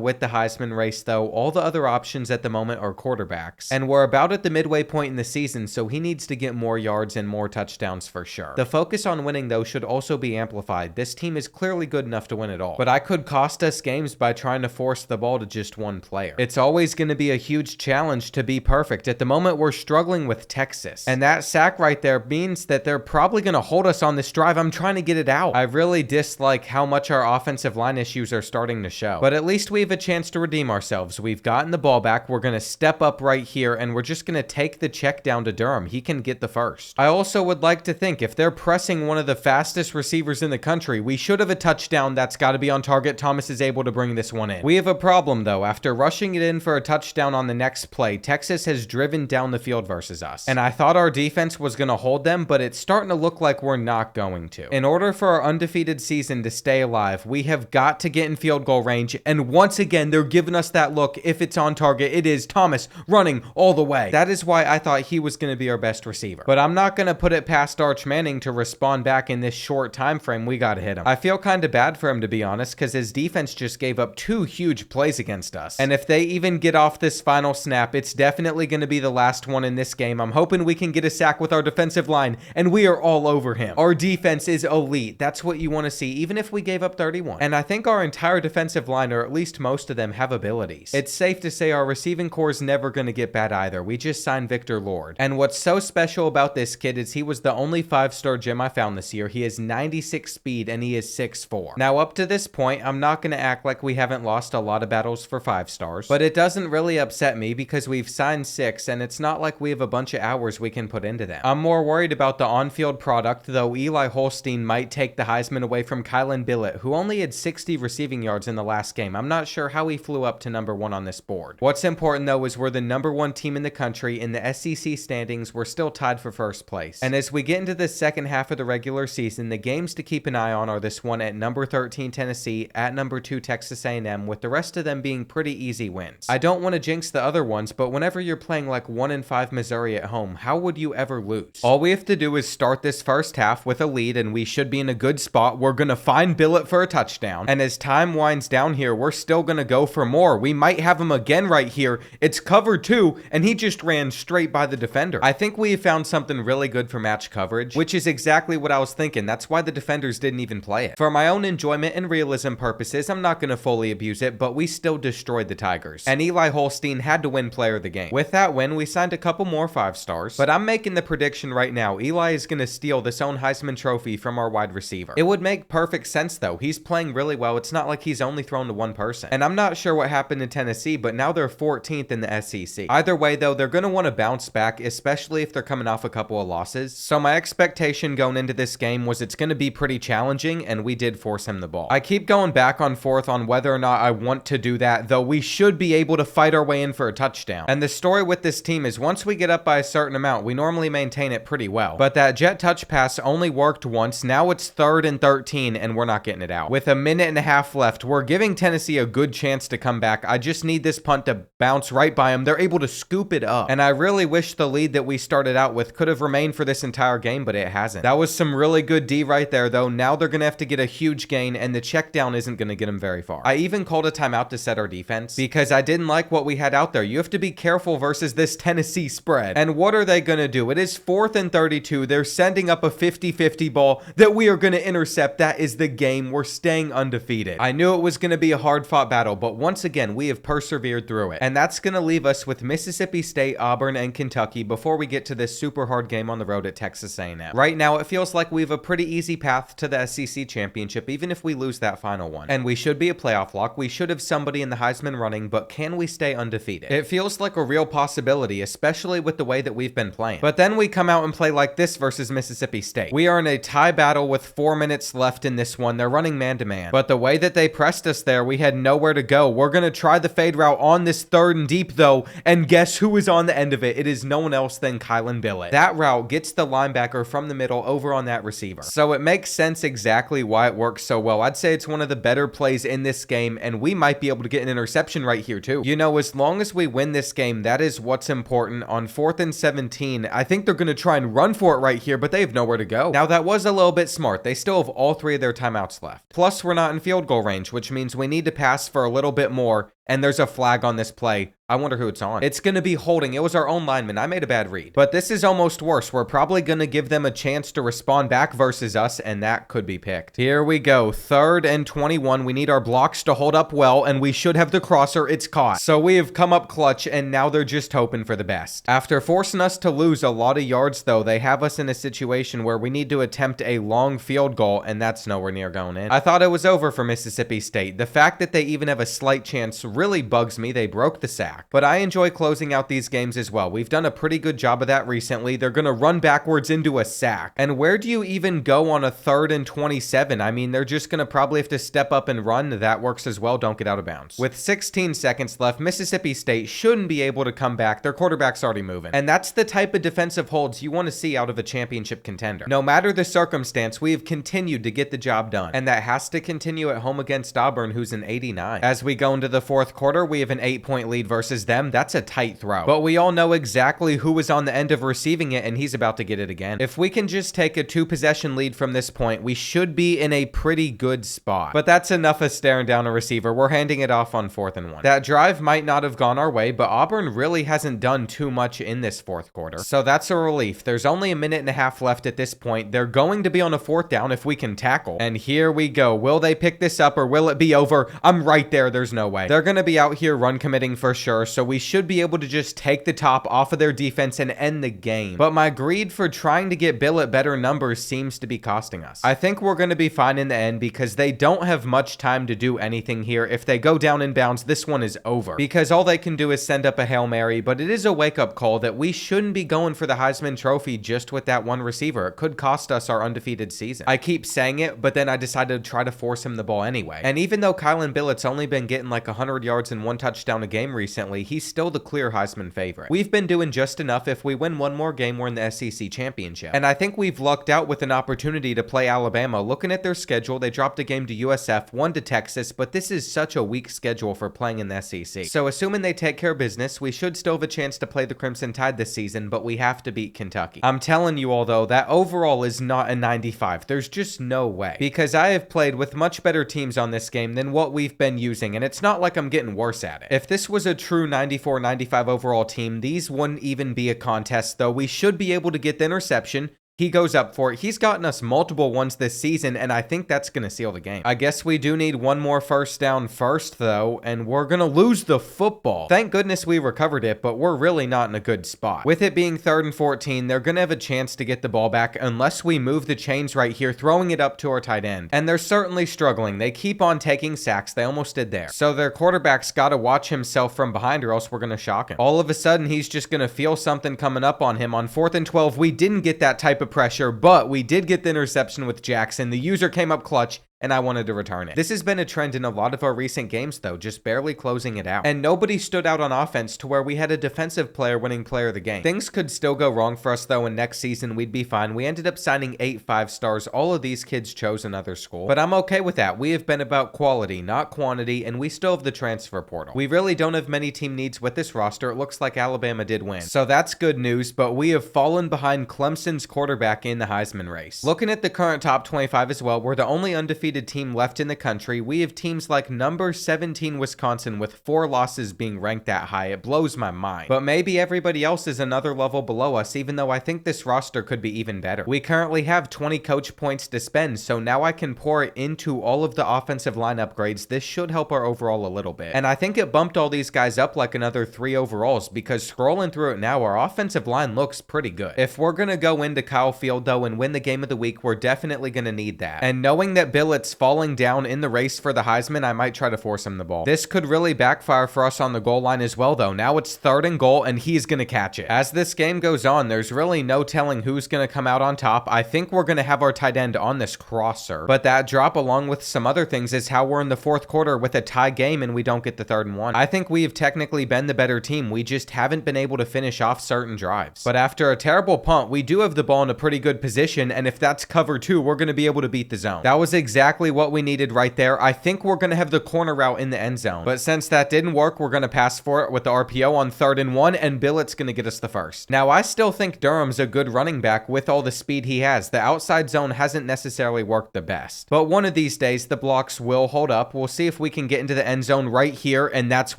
with the Heisman race, though. All the other options at the moment are quarterbacks, and we're about at the midway point in the season, so he needs to get more yards and more touchdowns for sure. The focus on winning, though, should also be amplified. This team is clearly good enough to win it all, but I could cost us games by trying to force the ball to just one player. It's always going to be a huge challenge to be perfect. At the moment, we're struggling with Texas, and that sack right there means that they're probably going to hold us on this drive. I'm trying to get it out. I really dislike how much our offensive line issues are starting to show, but at least we have a chance to redeem ourselves. We've gotten the ball back. We're going to step up right here, and we're just going to take the check down to Durham. He can get the first. I also would like to think if they're pressing one of the fastest receivers in the country, we should have a touchdown. That's got to be on target. Thomas is able to bring this one in. We have a problem, though. After rushing it in for a touchdown on the next play, Texas has driven down the field versus us, and I thought our defense was going to hold them, but it's starting to look like we're not going to. In order for our undefeated season to stay alive, we have got to get in field goal range, and once again, they're giving us that look. If it's on target, it is Thomas running all the way. That is why I thought he was going to be our best receiver, but I'm not going to put it past Arch Manning to respond back in this short time frame. We got to hit him. I feel kind of bad for him, to be honest, because his defense just gave up 2 huge plays against us, and if they even get off this final snap, it's definitely going to be the last one in this game. I'm hoping we can get a sack with our defensive line, and we are all over him. Our defense is elite. That's what you want to see, even if we gave up 31. And I think our entire defensive line, or at least most of them, have abilities. It's safe to say our receiving core is never going to get bad either. We just signed Victor Lord, and what's so special about this kid is he was the only 5-star gem I found this year. He has 96 speed, and he is 6'4". Now, up to this point, I'm not going to act like we haven't lost a lot of battles for 5-stars, but it doesn't really upset me because we've signed 6, and it's not like we have a bunch of hours we can put into them. I'm more worried about the on-field product, though Eli Holstein might take the Heisman away from Kylan Billett, who only had 60 receiving yards in the last game. I'm not sure how he flew up to number 1 on this board. What's important, though, is we're the number 1 team in the country. In the SEC standings, we're still tied for first place. And as we get into the second half of the regular season, the games to keep an eye on are this one at number 13 Tennessee, at number 2 Texas A&M, with the rest of them being pretty easy wins. I don't want to jinx the other ones, but whenever you're playing like 1-5 Missouri at home, how would you ever lose? All we have to do is start this first half with a lead, and we should be in a good spot. We're going to find Billett for a touchdown, and as time winds down here, we're still going to go for more. We might have him again right here. It's cover 2, and he just ran straight by the defender. I think we have found something really good for match coverage, which is exactly what I was thinking. That's why the defenders didn't even play it. For my own enjoyment and realism purposes, I'm not going to fully abuse it, but we still destroyed the Tigers, and Eli Holstein had to win player of the game. With that win, we signed a couple more 5-stars, but I'm making the prediction right now. Eli is going to steal this own Heisman Trophy from our wide receiver. It would make perfect sense, though. He's playing really well. It's not like he's only thrown to one person, and I'm not sure what happened in Tennessee, but now they're 14th in the SEC. Either way, though, they're going to want to bounce back, especially if they're coming off a couple of losses. So my expectation going into this game was it's going to be pretty challenging, and we did force him the ball. I keep going back and forth on whether or not I want to do that, though we should be able to fight our way in for a touchdown. And the story with this team is once we get up by a certain amount, we normally maintain it pretty well. But that jet touch pass only worked once. Now it's 3rd and 13, and we're not getting it out. With a minute and a half left, we're giving Tennessee a good chance to come back. I just need this punt to bounce right by them. They're able to scoop it up, and I really wish the lead that we started out with could have remained for this entire game, but it hasn't. That was some really good D right there, though. Now they're going to have to get a huge gain, and the check down isn't going to get them very far. I even called a timeout to set our defense because I didn't like what we had out there. You have to be careful versus this Tennessee spread. And what are they going to do? It is 4th and 32. They're sending up a 50-50 ball that we are going to intercept. That is the game. We're staying undefeated. I knew it was going to be a hard-fought battle, but once again, we have persevered through it. And that's going to leave us with Mississippi State, Auburn, and Kentucky before we get to this super hard game on the road at Texas A&M. Right now, it feels like we have a pretty easy path to the SEC championship, even if we lose that final one. And we should be a playoff lock. We should have somebody in the Heisman running, but can we stay undefeated? It feels like a real possibility, especially with the way that we've been playing. But then we come out and play like this versus Mississippi State. We are in a tie battle with 4 minutes left in this one. They're running man-to-man. But the way that they pressed us there, we had nowhere to go. We're going to try the fade route on this 3rd and deep, though, and guess who is on the end of it? It is no one else than Kylan Billett. That route gets the linebacker from the middle over on that receiver. So it makes sense exactly why it works so well. I'd say it's one of the better plays in this game, and we might be able able to get an interception right here too. You know, as long as we win this game, that is what's important. On 4th and 17, I think they're going to try and run for it right here, but they have nowhere to go. Now, that was a little bit smart. They still have all 3 of their timeouts left. Plus, we're not in field goal range, which means we need to pass for a little bit more, and there's a flag on this play. I wonder who it's on. It's going to be holding. It was our own lineman. I made a bad read. But this is almost worse. We're probably going to give them a chance to respond back versus us, and that could be picked. Here we go. 3rd and 21. We need our blocks to hold up well, and we should have the crosser. It's caught. So we have come up clutch, and now they're just hoping for the best. After forcing us to lose a lot of yards, though, they have us in a situation where we need to attempt a long field goal, and that's nowhere near going in. I thought it was over for Mississippi State. The fact that they even have a slight chance really bugs me. They broke the sack. But I enjoy closing out these games as well. We've done a pretty good job of that recently. They're going to run backwards into a sack. And where do you even go on a 3rd and 27? I mean, they're just going to probably have to step up and run. That works as well. Don't get out of bounds. With 16 seconds left, Mississippi State shouldn't be able to come back. Their quarterback's already moving. And that's the type of defensive holds you want to see out of a championship contender. No matter the circumstance, we have continued to get the job done. And that has to continue at home against Auburn, who's an 89. As we go into the 4th quarter, we have an 8-point lead versus them. That's a tight throw. But we all know exactly who was on the end of receiving it, and he's about to get it again. If we can just take a 2-possession lead from this point, we should be in a pretty good spot. But that's enough of staring down a receiver. We're handing it off on 4th and 1. That drive might not have gone our way, but Auburn really hasn't done too much in this 4th quarter. So that's a relief. There's only a minute and a half left at this point. They're going to be on a 4th down if we can tackle. And here we go. Will they pick this up or will it be over? I'm right there. There's no way. They're going to be out here run committing for sure, so we should be able to just take the top off of their defense and end the game. But my greed for trying to get Bill at better numbers seems to be costing us. I think we're going to be fine in the end because they don't have much time to do anything here. If they go down in bounds, this one is over because all they can do is send up a Hail Mary, but it is a wake-up call that we shouldn't be going for the Heisman Trophy just with that one receiver. It could cost us our undefeated season. I keep saying it, but then I decided to try to force him the ball anyway. And even though Kylan Billett's only been getting like 100 yards and 1 touchdown a game recently, he's still the clear Heisman favorite. We've been doing just enough. If we win one more game, we're in the SEC championship. And I think we've lucked out with an opportunity to play Alabama. Looking at their schedule, they dropped a game to USF, one to Texas, but this is such a weak schedule for playing in the SEC. So assuming they take care of business, we should still have a chance to play the Crimson Tide this season, but we have to beat Kentucky. I'm telling you all though, that overall is not a 95. There's just no way. Because I have played with much better teams on this game than what we've been using, and it's not like I'm getting worse at it. If this was a true 94-95 overall team, these wouldn't even be a contest though. We should be able to get the interception. He goes up for it. He's gotten us multiple ones this season, and I think that's going to seal the game. I guess we do need one more first down first, though, and we're going to lose the football. Thank goodness we recovered it, but we're really not in a good spot. With it being 3rd and 14, they're going to have a chance to get the ball back unless we move the chains right here, throwing it up to our tight end. And they're certainly struggling. They keep on taking sacks. They almost did there. So their quarterback's got to watch himself from behind or else we're going to shock him. All of a sudden, he's just going to feel something coming up on him. On 4th and 12, we didn't get that type of pressure, but we did get the interception with Jackson. The user came up clutch, and I wanted to return it. This has been a trend in a lot of our recent games though, just barely closing it out. And nobody stood out on offense to where we had a defensive player winning player of the game. Things could still go wrong for us though, and next season we'd be fine. We ended up signing 8 5-stars. All of these kids chose another school, but I'm okay with that. We have been about quality, not quantity, and we still have the transfer portal. We really don't have many team needs with this roster. It looks like Alabama did win, so that's good news, but we have fallen behind Clemson's quarterback in the Heisman race. Looking at the current top 25 as well, we're the only undefeated team left in the country. We have teams like number 17 Wisconsin with 4 losses being ranked that high. It blows my mind. But maybe everybody else is another level below us, even though I think this roster could be even better. We currently have 20 coach points to spend, so now I can pour it into all of the offensive line upgrades. This should help our overall a little bit. And I think it bumped all these guys up like another 3 overalls, because scrolling through it now, our offensive line looks pretty good. If we're going to go into Kyle Field though and win the game of the week, we're definitely going to need that. And knowing that Billett's falling down in the race for the Heisman, I might try to force him the ball. This could really backfire for us on the goal line as well though. Now it's 3rd and goal and he's going to catch it. As this game goes on, there's really no telling who's going to come out on top. I think we're going to have our tight end on this crosser, but that drop along with some other things is how we're in the 4th quarter with a tie game and we don't get the 3rd and 1. I think we have technically been the better team. We just haven't been able to finish off certain drives. But after a terrible punt, we do have the ball in a pretty good position, and if that's cover 2, we're going to be able to beat the zone. That was exactly exactly what we needed right there. I think we're going to have the corner route in the end zone. But since that didn't work, we're going to pass for it with the RPO on 3rd and 1, and Billett's going to get us the first. Now, I still think Durham's a good running back with all the speed he has. The outside zone hasn't necessarily worked the best. But one of these days, the blocks will hold up. We'll see if we can get into the end zone right here, and that's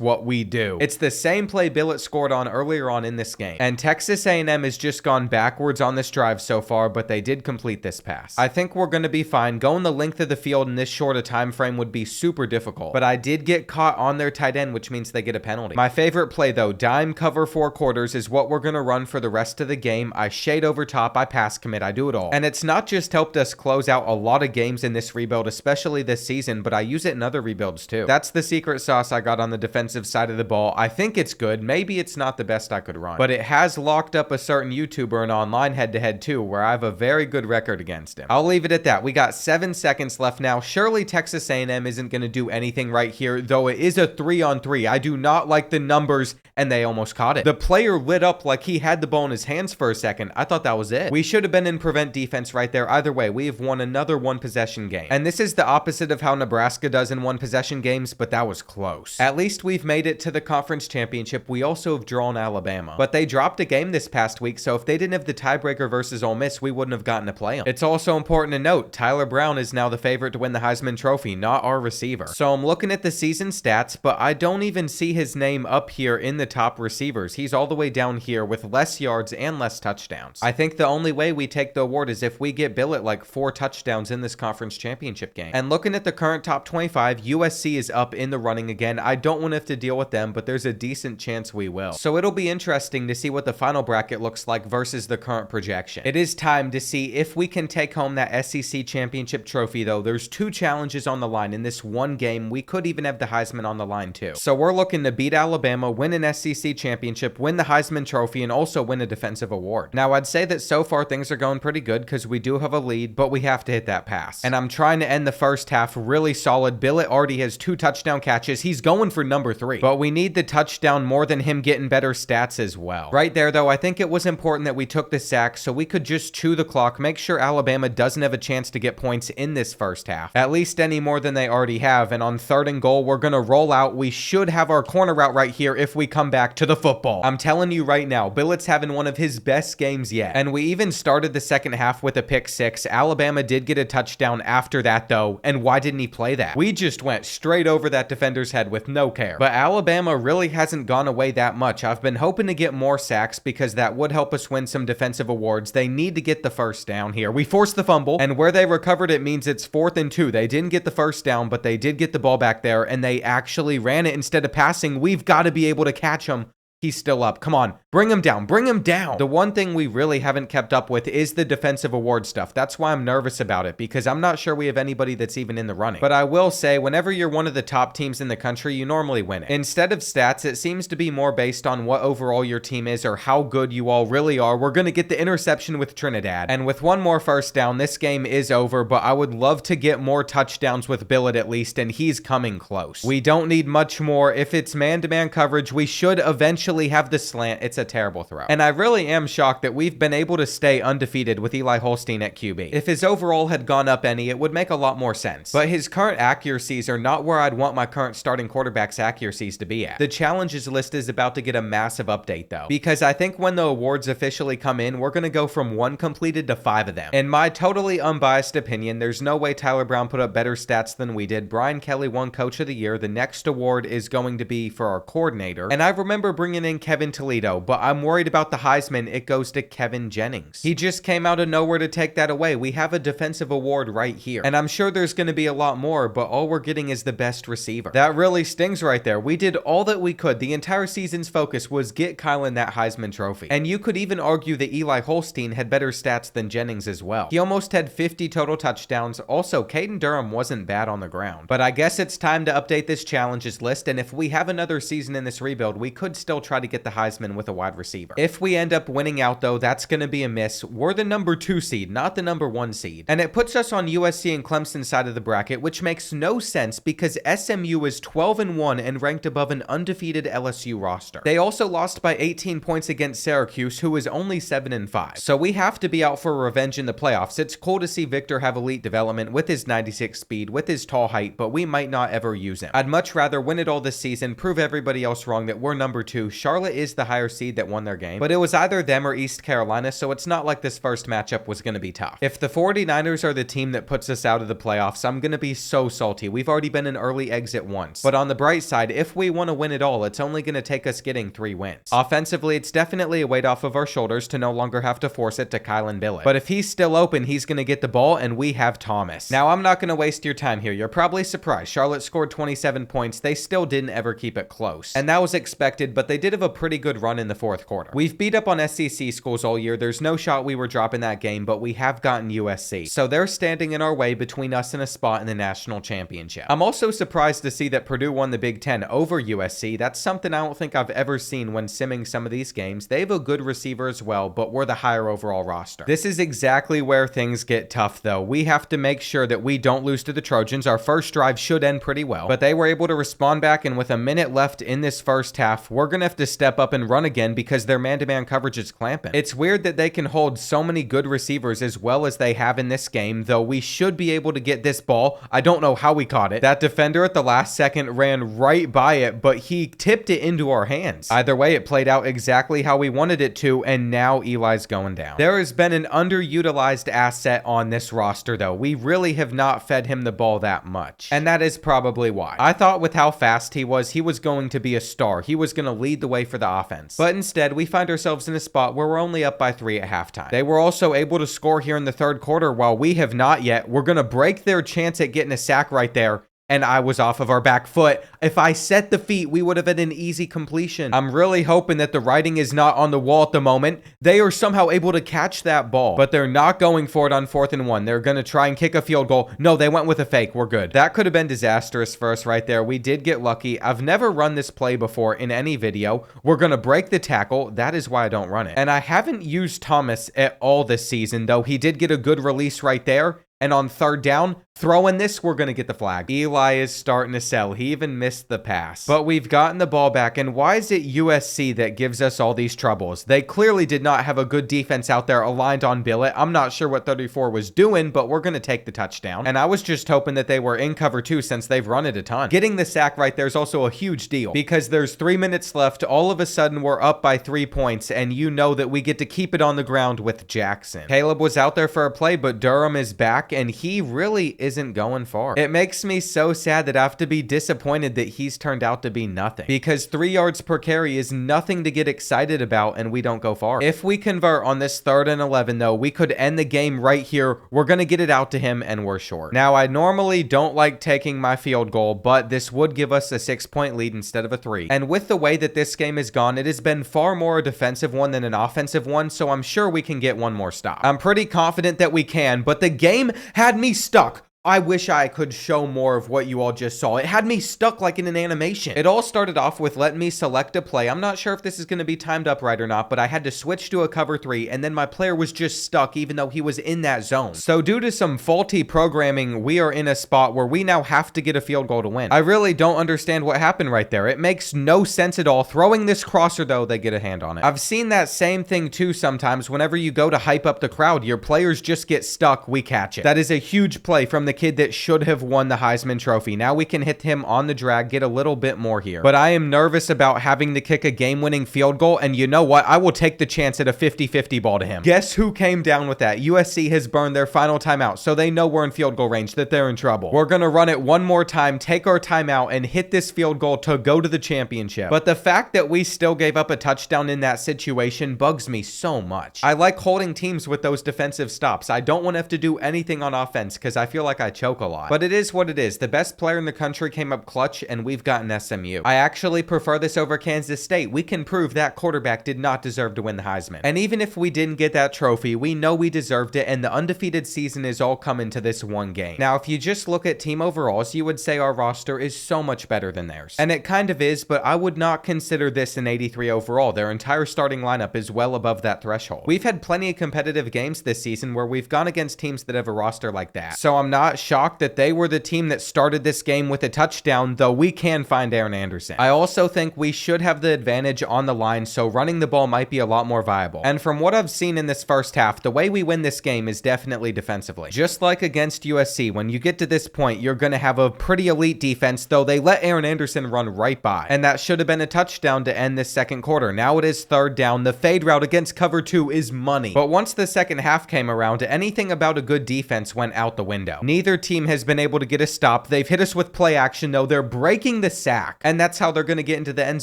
what we do. It's the same play Billett scored on earlier on in this game. And Texas A&M has just gone backwards on this drive so far, but they did complete this pass. I think we're going to be fine. Going the length of the field in this short a time frame would be super difficult. But I did get caught on their tight end, which means they get a penalty. My favorite play, though, dime cover 4 quarters, is what we're going to run for the rest of the game. I shade over top, I pass commit, I do it all. And it's not just helped us close out a lot of games in this rebuild, especially this season, but I use it in other rebuilds too. That's the secret sauce I got on the defensive side of the ball. I think it's good. Maybe it's not the best I could run, but it has locked up a certain YouTuber in online head-to-head too, where I have a very good record against him. I'll leave it at that. We got 7 seconds left now. Surely Texas A&M isn't going to do anything right here, though it is a 3-on-3. I do not like the numbers, and they almost caught it. The player lit up like he had the ball in his hands for a second. I thought that was it. We should have been in prevent defense right there. Either way, we have won another 1-possession game. And this is the opposite of how Nebraska does in 1-possession games, but that was close. At least we've made it to the conference championship. We also have drawn Alabama. But they dropped a game this past week, so if they didn't have the tiebreaker versus Ole Miss, we wouldn't have gotten to play them. It's also important to note, Tyler Brown is now the favorite to win the Heisman Trophy, not our receiver. So I'm looking at the season stats, but I don't even see his name up here in the top receivers. He's all the way down here with less yards and less touchdowns. I think the only way we take the award is if we get Billett like 4 touchdowns in this conference championship game. And looking at the current top 25, USC is up in the running again. I don't want to have to deal with them, but there's a decent chance we will. So it'll be interesting to see what the final bracket looks like versus the current projection. It is time to see if we can take home that SEC championship trophy, though. There's 2 challenges on the line in this one game. We could even have the Heisman on the line too. So we're looking to beat Alabama, win an SEC championship, win the Heisman Trophy, and also win a defensive award. Now, I'd say that so far things are going pretty good because we do have a lead, but we have to hit that pass. And I'm trying to end the first half really solid. Billett already has 2 touchdown catches. He's going for number 3, but we need the touchdown more than him getting better stats as well. Right there, though, I think it was important that we took the sack so we could just chew the clock, make sure Alabama doesn't have a chance to get points in this first half, at least any more than they already have. And on 3rd and goal, we're going to roll out. We should have our corner route right here if we come back to the football. I'm telling you right now, Billett's having one of his best games yet. And we even started the second half with a pick 6. Alabama did get a touchdown after that, though. And why didn't he play that? We just went straight over that defender's head with no care. But Alabama really hasn't gone away that much. I've been hoping to get more sacks because that would help us win some defensive awards. They need to get the first down here. We forced the fumble, and where they recovered it means it's 4th and 2. They didn't get the first down, but they did get the ball back there, and they actually ran it instead of passing. We've got to be able to catch him. He's still up. Come on. Bring him down. Bring him down. The one thing we really haven't kept up with is the defensive award stuff. That's why I'm nervous about it, because I'm not sure we have anybody that's even in the running. But I will say, whenever you're one of the top teams in the country, you normally win it. Instead of stats, it seems to be more based on what overall your team is or how good you all really are. We're going to get the interception with Trinidad. And with one more first down, this game is over, but I would love to get more touchdowns with Billett at least, and he's coming close. We don't need much more. If it's man-to-man coverage, we should eventually have the slant. It's a terrible throw. And I really am shocked that we've been able to stay undefeated with Eli Holstein at QB. If his overall had gone up any, it would make a lot more sense. But his current accuracies are not where I'd want my current starting quarterback's accuracies to be at. The challenges list is about to get a massive update though, because I think when the awards officially come in, we're going to go from 1 completed to 5 of them. In my totally unbiased opinion, there's no way Tyler Brown put up better stats than we did. Brian Kelly won Coach of the Year. The next award is going to be for our coordinator. And I remember bringing in Kevin Toledo, but I'm worried about the Heisman. It goes to Kevin Jennings. He just came out of nowhere to take that away. We have a defensive award right here. And I'm sure there's going to be a lot more, but all we're getting is the best receiver. That really stings right there. We did all that we could. The entire season's focus was get Kylan that Heisman Trophy. And you could even argue that Eli Holstein had better stats than Jennings as well. He almost had 50 total touchdowns. Also, Caden Durham wasn't bad on the ground. But I guess it's time to update this challenges list, and if we have another season in this rebuild, we could still try to get the Heisman with a wide receiver. If we end up winning out though, that's going to be a miss. We're the number 2 seed, not the number 1 seed. And it puts us on USC and Clemson's side of the bracket, which makes no sense because SMU is 12-1 and ranked above an undefeated LSU roster. They also lost by 18 points against Syracuse, who is only 7-5. So we have to be out for revenge in the playoffs. It's cool to see Victor have elite development with his 96 speed, with his tall height, but we might not ever use him. I'd much rather win it all this season, prove everybody else wrong that we're number 2. Charlotte is the higher seed that won their game, but it was either them or East Carolina, so it's not like this first matchup was going to be tough. If the 49ers are the team that puts us out of the playoffs, I'm going to be so salty. We've already been an early exit once. But on the bright side, if we want to win it all, it's only going to take us getting 3 wins. Offensively, it's definitely a weight off of our shoulders to no longer have to force it to Kylan Billett. But if he's still open, he's going to get the ball, and we have Thomas. Now, I'm not going to waste your time here. You're probably surprised. Charlotte scored 27 points. They still didn't ever keep it close. And that was expected, but they did have a pretty good run in the fourth quarter. We've beat up on SEC schools all year. There's no shot we were dropping that game, but we have gotten USC. So they're standing in our way between us and a spot in the national championship. I'm also surprised to see that Purdue won the Big Ten over USC. That's something I don't think I've ever seen when simming some of these games. They have a good receiver as well, but we're the higher overall roster. This is exactly where things get tough, though. We have to make sure that we don't lose to the Trojans. Our first drive should end pretty well, but they were able to respond back, and with a minute left in this first half, we're going to have to step up and run again because their man-to-man coverage is clamping. It's weird that they can hold so many good receivers as well as they have in this game, though we should be able to get this ball. I don't know how we caught it. That defender at the last second ran right by it, but he tipped it into our hands. Either way, it played out exactly how we wanted it to, and now Eli's going down. There has been an underutilized asset on this roster, though. We really have not fed him the ball that much, and that is probably why. I thought with how fast he was going to be a star. He was going to lead the way for the offense, but instead we find ourselves in a spot where we're only up by 3 at halftime. They were also able to score here in the third quarter while we have not yet. We're going to break their chance at getting a sack right there, and I was off of our back foot. If I set the feet, we would have had an easy completion. I'm really hoping that the writing is not on the wall at the moment. They are somehow able to catch that ball, but they're not going for it on 4th and 1. They're going to try and kick a field goal. No, they went with a fake. We're good. That could have been disastrous for us right there. We did get lucky. I've never run this play before in any video. We're going to break the tackle. That is why I don't run it. And I haven't used Thomas at all this season, though he did get a good release right there. And on 3rd down, throwing this, we're going to get the flag. Eli is starting to sell. He even missed the pass. But we've gotten the ball back, and why is it USC that gives us all these troubles? They clearly did not have a good defense out there aligned on Billett. I'm not sure what 34 was doing, but we're going to take the touchdown. And I was just hoping that they were in cover 2 since they've run it a ton. Getting the sack right there is also a huge deal because there's 3 minutes left. All of a sudden, we're up by 3 points, and you know that we get to keep it on the ground with Jackson. Caleb was out there for a play, but Durham is back, and he really isn't going far. It makes me so sad that I have to be disappointed that he's turned out to be nothing, because 3 yards per carry is nothing to get excited about, and we don't go far. If we convert on this 3rd and 11, though, we could end the game right here. We're going to get it out to him, and we're short. Now, I normally don't like taking my field goal, but this would give us a 6-point lead instead of a 3. And with the way that this game has gone, it has been far more a defensive one than an offensive one, so I'm sure we can get one more stop. I'm pretty confident that we can, but the game had me stuck. I wish I could show more of what you all just saw. It had me stuck like in an animation. It all started off with letting me select a play. I'm not sure if this is going to be timed up right or not, but I had to switch to a cover 3, and then my player was just stuck even though he was in that zone. So due to some faulty programming, we are in a spot where we now have to get a field goal to win. I really don't understand what happened right there. It makes no sense at all. Throwing this crosser, though, they get a hand on it. I've seen that same thing too sometimes. Whenever you go to hype up the crowd, your players just get stuck. We catch it. That is a huge play from the kid that should have won the Heisman Trophy. Now we can hit him on the drag, get a little bit more here. But I am nervous about having to kick a game-winning field goal, and you know what? I will take the chance at a 50-50 ball to him. Guess who came down with that? USC has burned their final timeout, so they know we're in field goal range, that they're in trouble. We're going to run it one more time, take our timeout, and hit this field goal to go to the championship. But the fact that we still gave up a touchdown in that situation bugs me so much. I like holding teams with those defensive stops. I don't want to have to do anything on offense because I feel like like I choke a lot. But it is what it is. The best player in the country came up clutch, and we've gotten SMU. I actually prefer this over Kansas State. We can prove that quarterback did not deserve to win the Heisman. And even if we didn't get that trophy, we know we deserved it, and the undefeated season is all coming to this one game. Now, if you just look at team overalls, you would say our roster is so much better than theirs. And it kind of is, but I would not consider this an 83 overall. Their entire starting lineup is well above that threshold. We've had plenty of competitive games this season where we've gone against teams that have a roster like that. So I'm not shocked that they were the team that started this game with a touchdown, though we can find Aaron Anderson. I also think we should have the advantage on the line, so running the ball might be a lot more viable. And from what I've seen in this first half, the way we win this game is definitely defensively. Just like against USC, when you get to this point, you're going to have a pretty elite defense, though they let Aaron Anderson run right by. And that should have been a touchdown to end this second quarter. Now it is third down. The fade route against cover 2 is money. But once the second half came around, anything about a good defense went out the window. Neither team has been able to get a stop. They've hit us with play action, though. They're breaking the sack. And that's how they're going to get into the end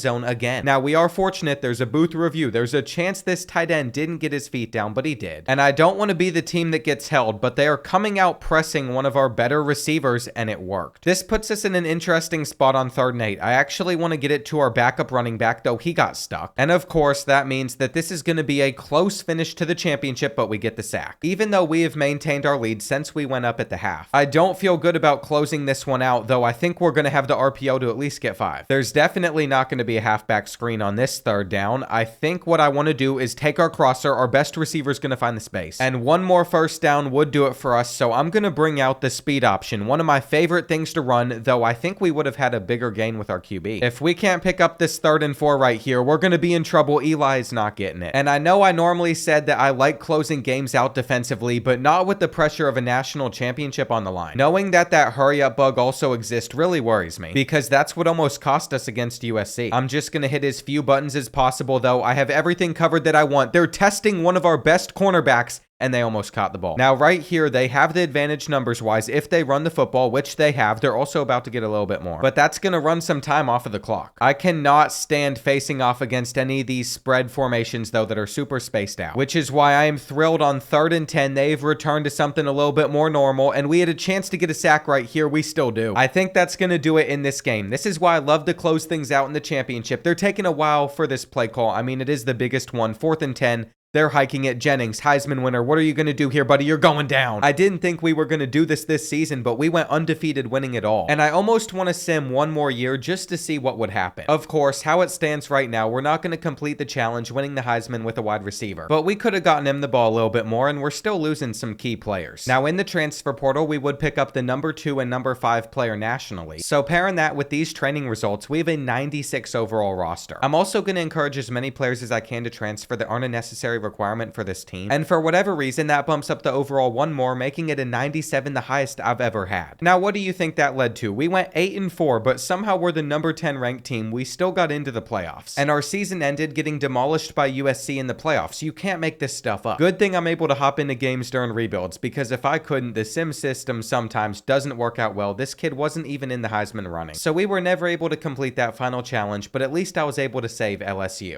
zone again. Now, we are fortunate. There's a booth review. There's a chance this tight end didn't get his feet down, but he did. And I don't want to be the team that gets held, but they are coming out pressing one of our better receivers, and it worked. This puts us in an interesting spot on 3rd and 8. I actually want to get it to our backup running back, though he got stuck. And of course, that means that this is going to be a close finish to the championship, but we get the sack. Even though we have maintained our lead since we went up at the half. I don't feel good about closing this one out, though I think we're going to have the RPO to at least get 5. There's definitely not going to be a halfback screen on this 3rd down. I think what I want to do is take our crosser. Our best receiver is going to find the space. And one more first down would do it for us, so I'm going to bring out the speed option. One of my favorite things to run, though I think we would have had a bigger gain with our QB. If we can't pick up this 3rd and 4 right here, we're going to be in trouble. Eli is not getting it. And I know I normally said that I like closing games out defensively, but not with the pressure of a national championship on the line. Knowing that hurry up bug also exists really worries me, because that's what almost cost us against USC. I'm just going to hit as few buttons as possible, though. I have everything covered that I want. They're testing one of our best cornerbacks, and they almost caught the ball. Now, right here, they have the advantage numbers-wise if they run the football, which they have. They're also about to get a little bit more. But that's going to run some time off of the clock. I cannot stand facing off against any of these spread formations, though, that are super spaced out, which is why I am thrilled on 3rd and 10. They've returned to something a little bit more normal, and we had a chance to get a sack right here. We still do. I think that's going to do it in this game. This is why I love to close things out in the championship. They're taking a while for this play call. I mean, it is the biggest one. 4th and 10. They're hiking it. Jennings, Heisman winner. What are you going to do here, buddy? You're going down. I didn't think we were going to do this season, but we went undefeated winning it all. And I almost want to sim one more year just to see what would happen. Of course, how it stands right now, we're not going to complete the challenge winning the Heisman with a wide receiver. But we could have gotten him the ball a little bit more, and we're still losing some key players. Now, in the transfer portal, we would pick up the number 2 and number 5 player nationally. So pairing that with these training results, we have a 96 overall roster. I'm also going to encourage as many players as I can to transfer that aren't a necessary requirement for this team, and for whatever reason that bumps up the overall one more, making it a 97, the highest I've ever had. Now, what do you think that led to? We went 8 and 4, but somehow we're the number 10 ranked team. We still got into the playoffs, and our season ended getting demolished by USC in the playoffs. You can't make this stuff up. Good thing I'm able to hop into games during rebuilds, because if I couldn't, the sim system sometimes doesn't work out well. This kid wasn't even in the Heisman running, so we were never able to complete that final challenge, but at least I was able to save LSU.